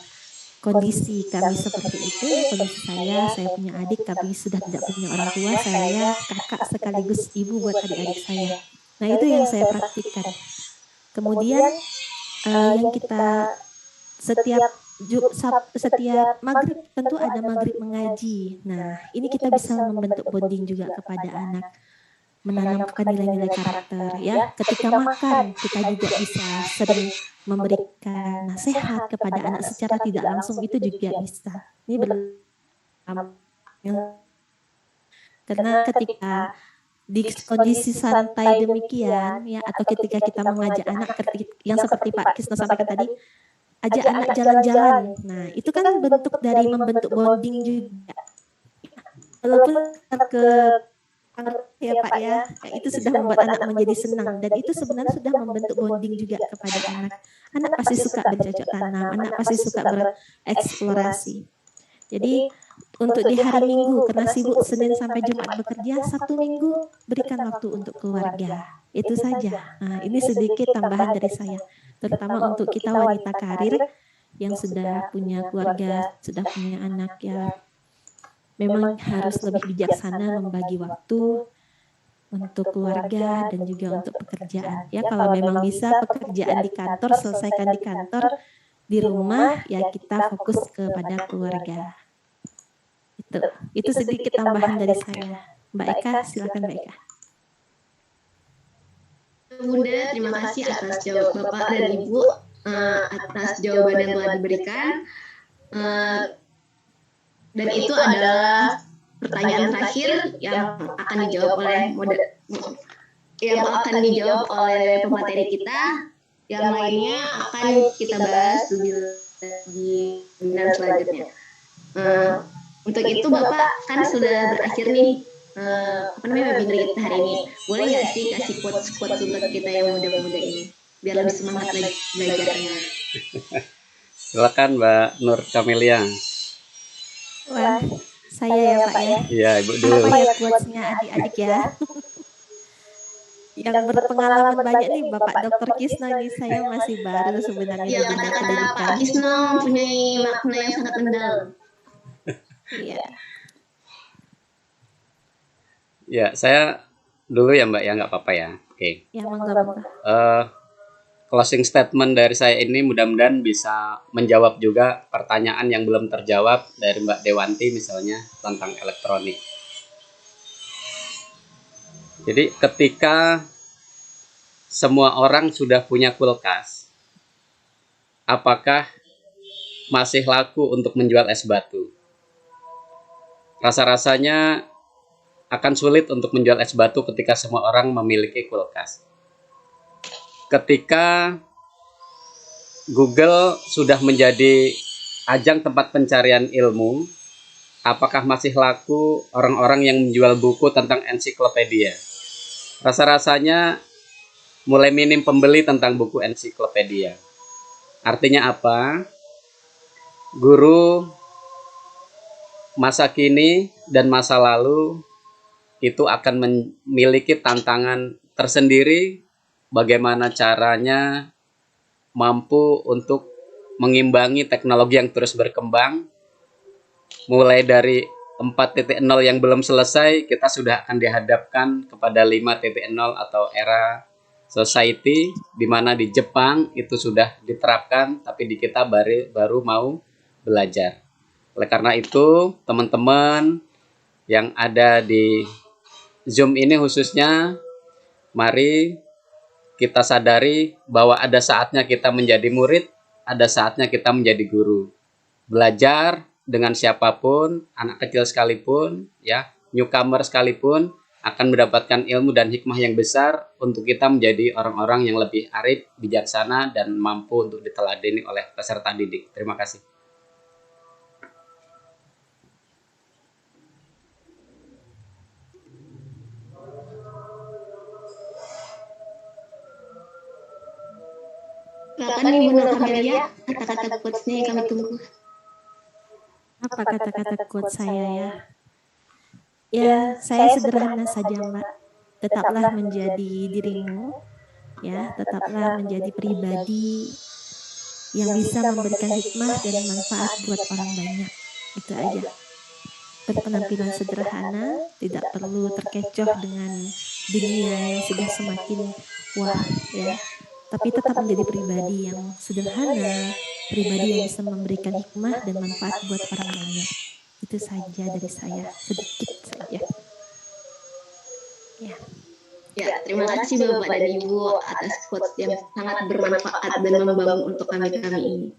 [SPEAKER 1] kondisi kami seperti itu, kondisi saya punya adik, kami sudah tidak punya orang tua, saya kakak sekaligus ibu buat adik-adik saya. Nah, itu yang saya praktikkan. Kemudian yang kita setiap maghrib tentu ada maghrib mengaji. Nah, ini kita bisa membentuk bonding juga kepada anak, menanamkan nilai-nilai karakter ya. Ketika makan kita juga bisa sering memberikan nasihat kepada anak secara tidak langsung, itu juga bisa. Ini karena ketika di kondisi santai demikian ya, atau ketika kita mengajak anak yang seperti Pak Kisno sampaikan tadi, ajak anak jalan-jalan. Nah, itu kan bentuk dari membentuk bonding juga. Walaupun ke ya Pak ya, itu sudah membuat anak menjadi senang, dan itu sebenarnya sudah membentuk bonding juga kepada anak. Anak pasti suka bercocok tanam, anak pasti suka bereksplorasi. Jadi untuk di hari Minggu, karena sibuk Senin sampai Jumat bekerja, Sabtu Minggu berikan waktu untuk keluarga. Itu saja. Nah, ini sedikit tambahan dari saya, terutama untuk kita wanita karir yang sudah punya keluarga, sudah punya anak ya. Memang harus lebih bijaksana membagi waktu untuk keluarga dan juga untuk pekerjaan. Ya, kalau memang bisa pekerjaan di kantor, selesaikan di kantor, di rumah ya kita fokus kepada keluarga. Itu sedikit tambahan dari saya. Mbak Eka, silakan Mbak Eka.
[SPEAKER 2] Bunda, terima kasih atas jawab Bapak dan Ibu, atas jawaban yang telah diberikan. Dan itu adalah pertanyaan terakhir yang akan dijawab oleh pemateri kita. Yang lainnya akan kita bahas di webinar selanjutnya. Untuk itu Bapak kan sudah berakhir nih webinar kita hari ini. Boleh nggak sih kasih quotes untuk kita yang muda-muda ini biar lebih semangat lagi belajarnya?
[SPEAKER 5] Silakan Mbak Nur Kamelia.
[SPEAKER 1] Wah, saya ya Pak ya.
[SPEAKER 5] Iya, Ibu dulu.
[SPEAKER 1] Apa ya quotes-nya adik-adik ya? Yang berpengalaman banyak nih Bapak Dr. Kisno nih, saya masih baru sebenarnya
[SPEAKER 2] Ya,
[SPEAKER 1] di dunia
[SPEAKER 2] kata-kata
[SPEAKER 1] pendidikan.
[SPEAKER 2] Pak Kisno mempunyai makna yang sangat mendalam.
[SPEAKER 1] Iya.
[SPEAKER 5] Ya, saya dulu ya Mbak ya, nggak apa-apa ya. Oke.
[SPEAKER 1] Ya, monggo.
[SPEAKER 5] Closing statement dari saya ini mudah-mudahan bisa menjawab juga pertanyaan yang belum terjawab dari Mbak Dewanti misalnya tentang elektronik. Jadi ketika semua orang sudah punya kulkas, apakah masih laku untuk menjual es batu? Rasa-rasanya akan sulit untuk menjual es batu ketika semua orang memiliki kulkas. Ketika Google sudah menjadi ajang tempat pencarian ilmu, apakah masih laku orang-orang yang menjual buku tentang ensiklopedia? Rasa-rasanya mulai minim pembeli tentang buku ensiklopedia. Artinya apa? Guru masa kini dan masa lalu itu akan memiliki tantangan tersendiri bagaimana caranya mampu untuk mengimbangi teknologi yang terus berkembang. Mulai dari 4.0 yang belum selesai, kita sudah akan dihadapkan kepada 5.0 atau era society, di mana di Jepang itu sudah diterapkan, tapi di kita baru mau belajar. Oleh karena itu, teman-teman yang ada di Zoom ini khususnya, mari kita sadari bahwa ada saatnya kita menjadi murid, ada saatnya kita menjadi guru. Belajar dengan siapapun, anak kecil sekalipun, ya, newcomer sekalipun, akan mendapatkan ilmu dan hikmah yang besar untuk kita menjadi orang-orang yang lebih arif, bijaksana, dan mampu untuk diteladani oleh peserta didik. Terima kasih.
[SPEAKER 2] Silakan Ibu Nur Kamelia, kata-kata quotes-nya yang kami tunggu.
[SPEAKER 1] Apa kata-kata quote saya ya? Ya, saya sederhana saja Mbak. Tetaplah menjadi dirimu, ya, tetaplah menjadi pribadi yang bisa memberikan hikmah dan manfaat buat orang banyak. Itu aja. Berpenampilan sederhana, tidak perlu terkecoh dengan dunia yang sudah semakin wah ya. Tapi tetap menjadi pribadi yang sederhana, pribadi yang bisa memberikan hikmah dan manfaat buat orang banyak. Itu saja dari saya, sedikit saja. Ya.
[SPEAKER 2] Ya, terima kasih Bapak dan Ibu atas quotes yang sangat bermanfaat dan membangun untuk kami-kami ini.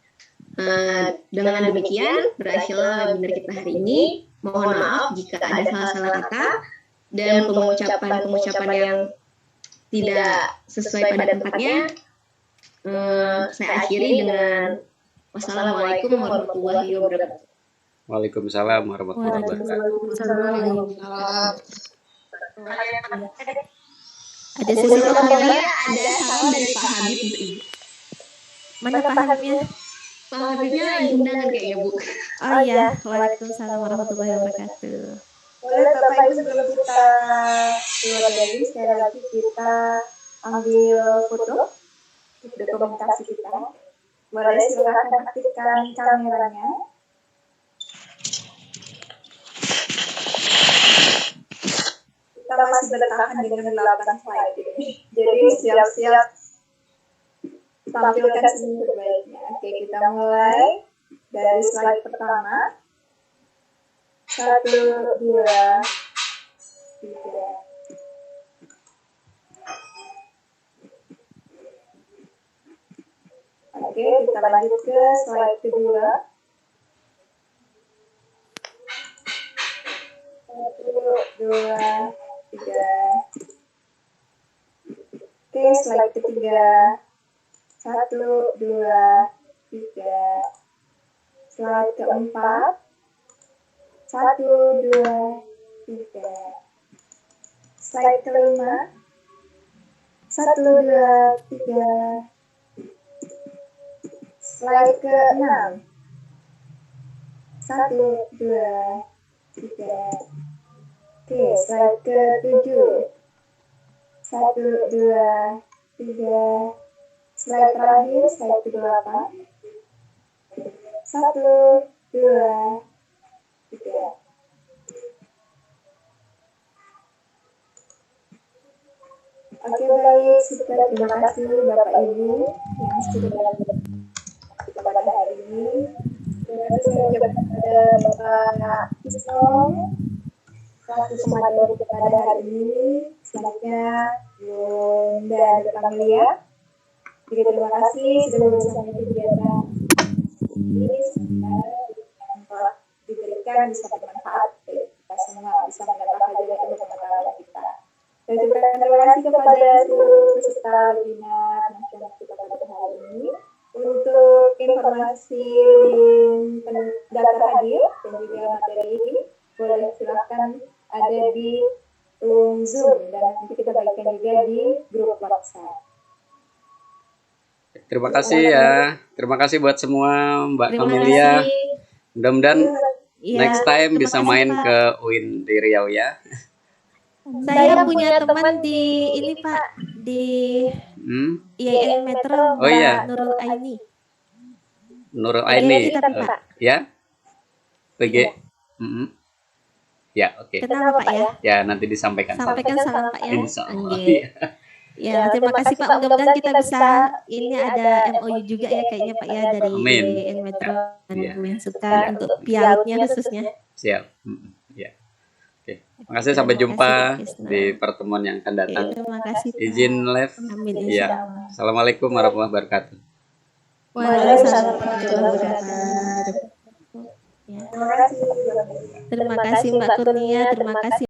[SPEAKER 2] Dengan demikian, berakhirlah webinar kita hari ini. Mohon maaf jika ada salah-salah kata dan pengucapan-pengucapan yang tidak sesuai pada tempatnya. Saya akhiri dengan wassalamualaikum warahmatullahi wabarakatuh.
[SPEAKER 5] Waalaikumsalam warahmatullahi wabarakatuh.
[SPEAKER 1] Ada sesi
[SPEAKER 2] Untuk
[SPEAKER 1] tanya?
[SPEAKER 2] Kamelia ada salam dari Pak Habib untuk Ibu.
[SPEAKER 1] Mana Pak Habibnya?
[SPEAKER 2] Pak Habibnya lagi undangan kayaknya Bu.
[SPEAKER 1] Oh iya, waalaikumsalam warahmatullahi wabarakatuh.
[SPEAKER 3] Boleh Bapak Ibu sebelum kita keluar dari sekali lagi kita ambil foto untuk dokumentasi kita. Boleh silakan aktifkan kameranya. Kita masih bertahan dengan 8 slide ini. Jadi siap-siap tampilkan seni terbaiknya. Oke, kita mulai dari slide pertama. 1, 2, 3. Oke, kita lanjut ke slide kedua. 2, 3. Oke, slide ketiga. 1, 2, 3. Slide keempat. 1, 2, 3. Slide kelima. 1, 2, 3. Slide ke-6. 1, 2, 3. Oke, slide ke-7. 1, 2, 3. Slide terakhir, slide ke-8. 1, 2, 3. Oke, baik. Super. Terima kasih Bapak Ibu yang sudah pada hari ini. Terima kasih saya ucapkan kepada Bapak Isnom selaku pemateri pada hari ini. Selanjutnya Bunda Pamilia. Juga terima kasih sudah bersama kegiatan ini. Semoga diberikan bisa bermanfaat bagi kita semua, bisa menambah ilmu pengetahuan kita. Saya juga terima kasih kepada seluruh peserta webinar nasional kita pada hari ini. Untuk informasi daftar hadir dan juga materi ini, boleh silakan ada di Zoom dan nanti kita bagikan juga di grup WhatsApp.
[SPEAKER 5] Terima kasih ya. Terima kasih buat semua Mbak
[SPEAKER 1] Terima
[SPEAKER 5] Kamelia.
[SPEAKER 1] kasih.
[SPEAKER 5] Mudah-mudahan
[SPEAKER 1] Ya,
[SPEAKER 5] next time
[SPEAKER 1] terima
[SPEAKER 5] bisa
[SPEAKER 1] kasih,
[SPEAKER 5] main
[SPEAKER 1] Pak.
[SPEAKER 5] ke UIN di Riau ya.
[SPEAKER 1] Saya punya teman di ini Pak, di IAIN Metro,
[SPEAKER 5] Oh iya.
[SPEAKER 1] Mbak Nurul Aini.
[SPEAKER 5] Nurul
[SPEAKER 1] PG
[SPEAKER 5] Aini.
[SPEAKER 1] kita, Pak.
[SPEAKER 5] Ya. PG.
[SPEAKER 1] Iya.
[SPEAKER 5] Ya, oke.
[SPEAKER 1] Kenapa Pak ya?
[SPEAKER 5] Ya, nanti disampaikan.
[SPEAKER 1] Sampaikan salam Pak ya.
[SPEAKER 5] Insya Allah.
[SPEAKER 1] Angge. Ya, terima kasih Pak. Mudah-mudahan kita bisa, ini ada MOU juga ya kayaknya Pak ya dari
[SPEAKER 5] Amin.
[SPEAKER 1] IAIN Metro dan
[SPEAKER 5] Iya.
[SPEAKER 1] Bu Mensuka untuk pialutnya khususnya.
[SPEAKER 5] Siap. Ya. Oke. Makasih, sampai
[SPEAKER 1] Terima
[SPEAKER 5] jumpa
[SPEAKER 1] kasih, Pak Krisna.
[SPEAKER 5] di pertemuan yang akan datang.
[SPEAKER 1] Oke, terima kasih Pak.
[SPEAKER 5] Izin live.
[SPEAKER 1] Amin
[SPEAKER 5] Ya.
[SPEAKER 1] insyaallah.
[SPEAKER 5] Assalamualaikum warahmatullahi wabarakatuh.
[SPEAKER 1] Waalaikumsalam warahmatullahi wabarakatuh. Ya.
[SPEAKER 3] Terima kasih.
[SPEAKER 1] Terima kasih Mbak Kurnia, terima kasih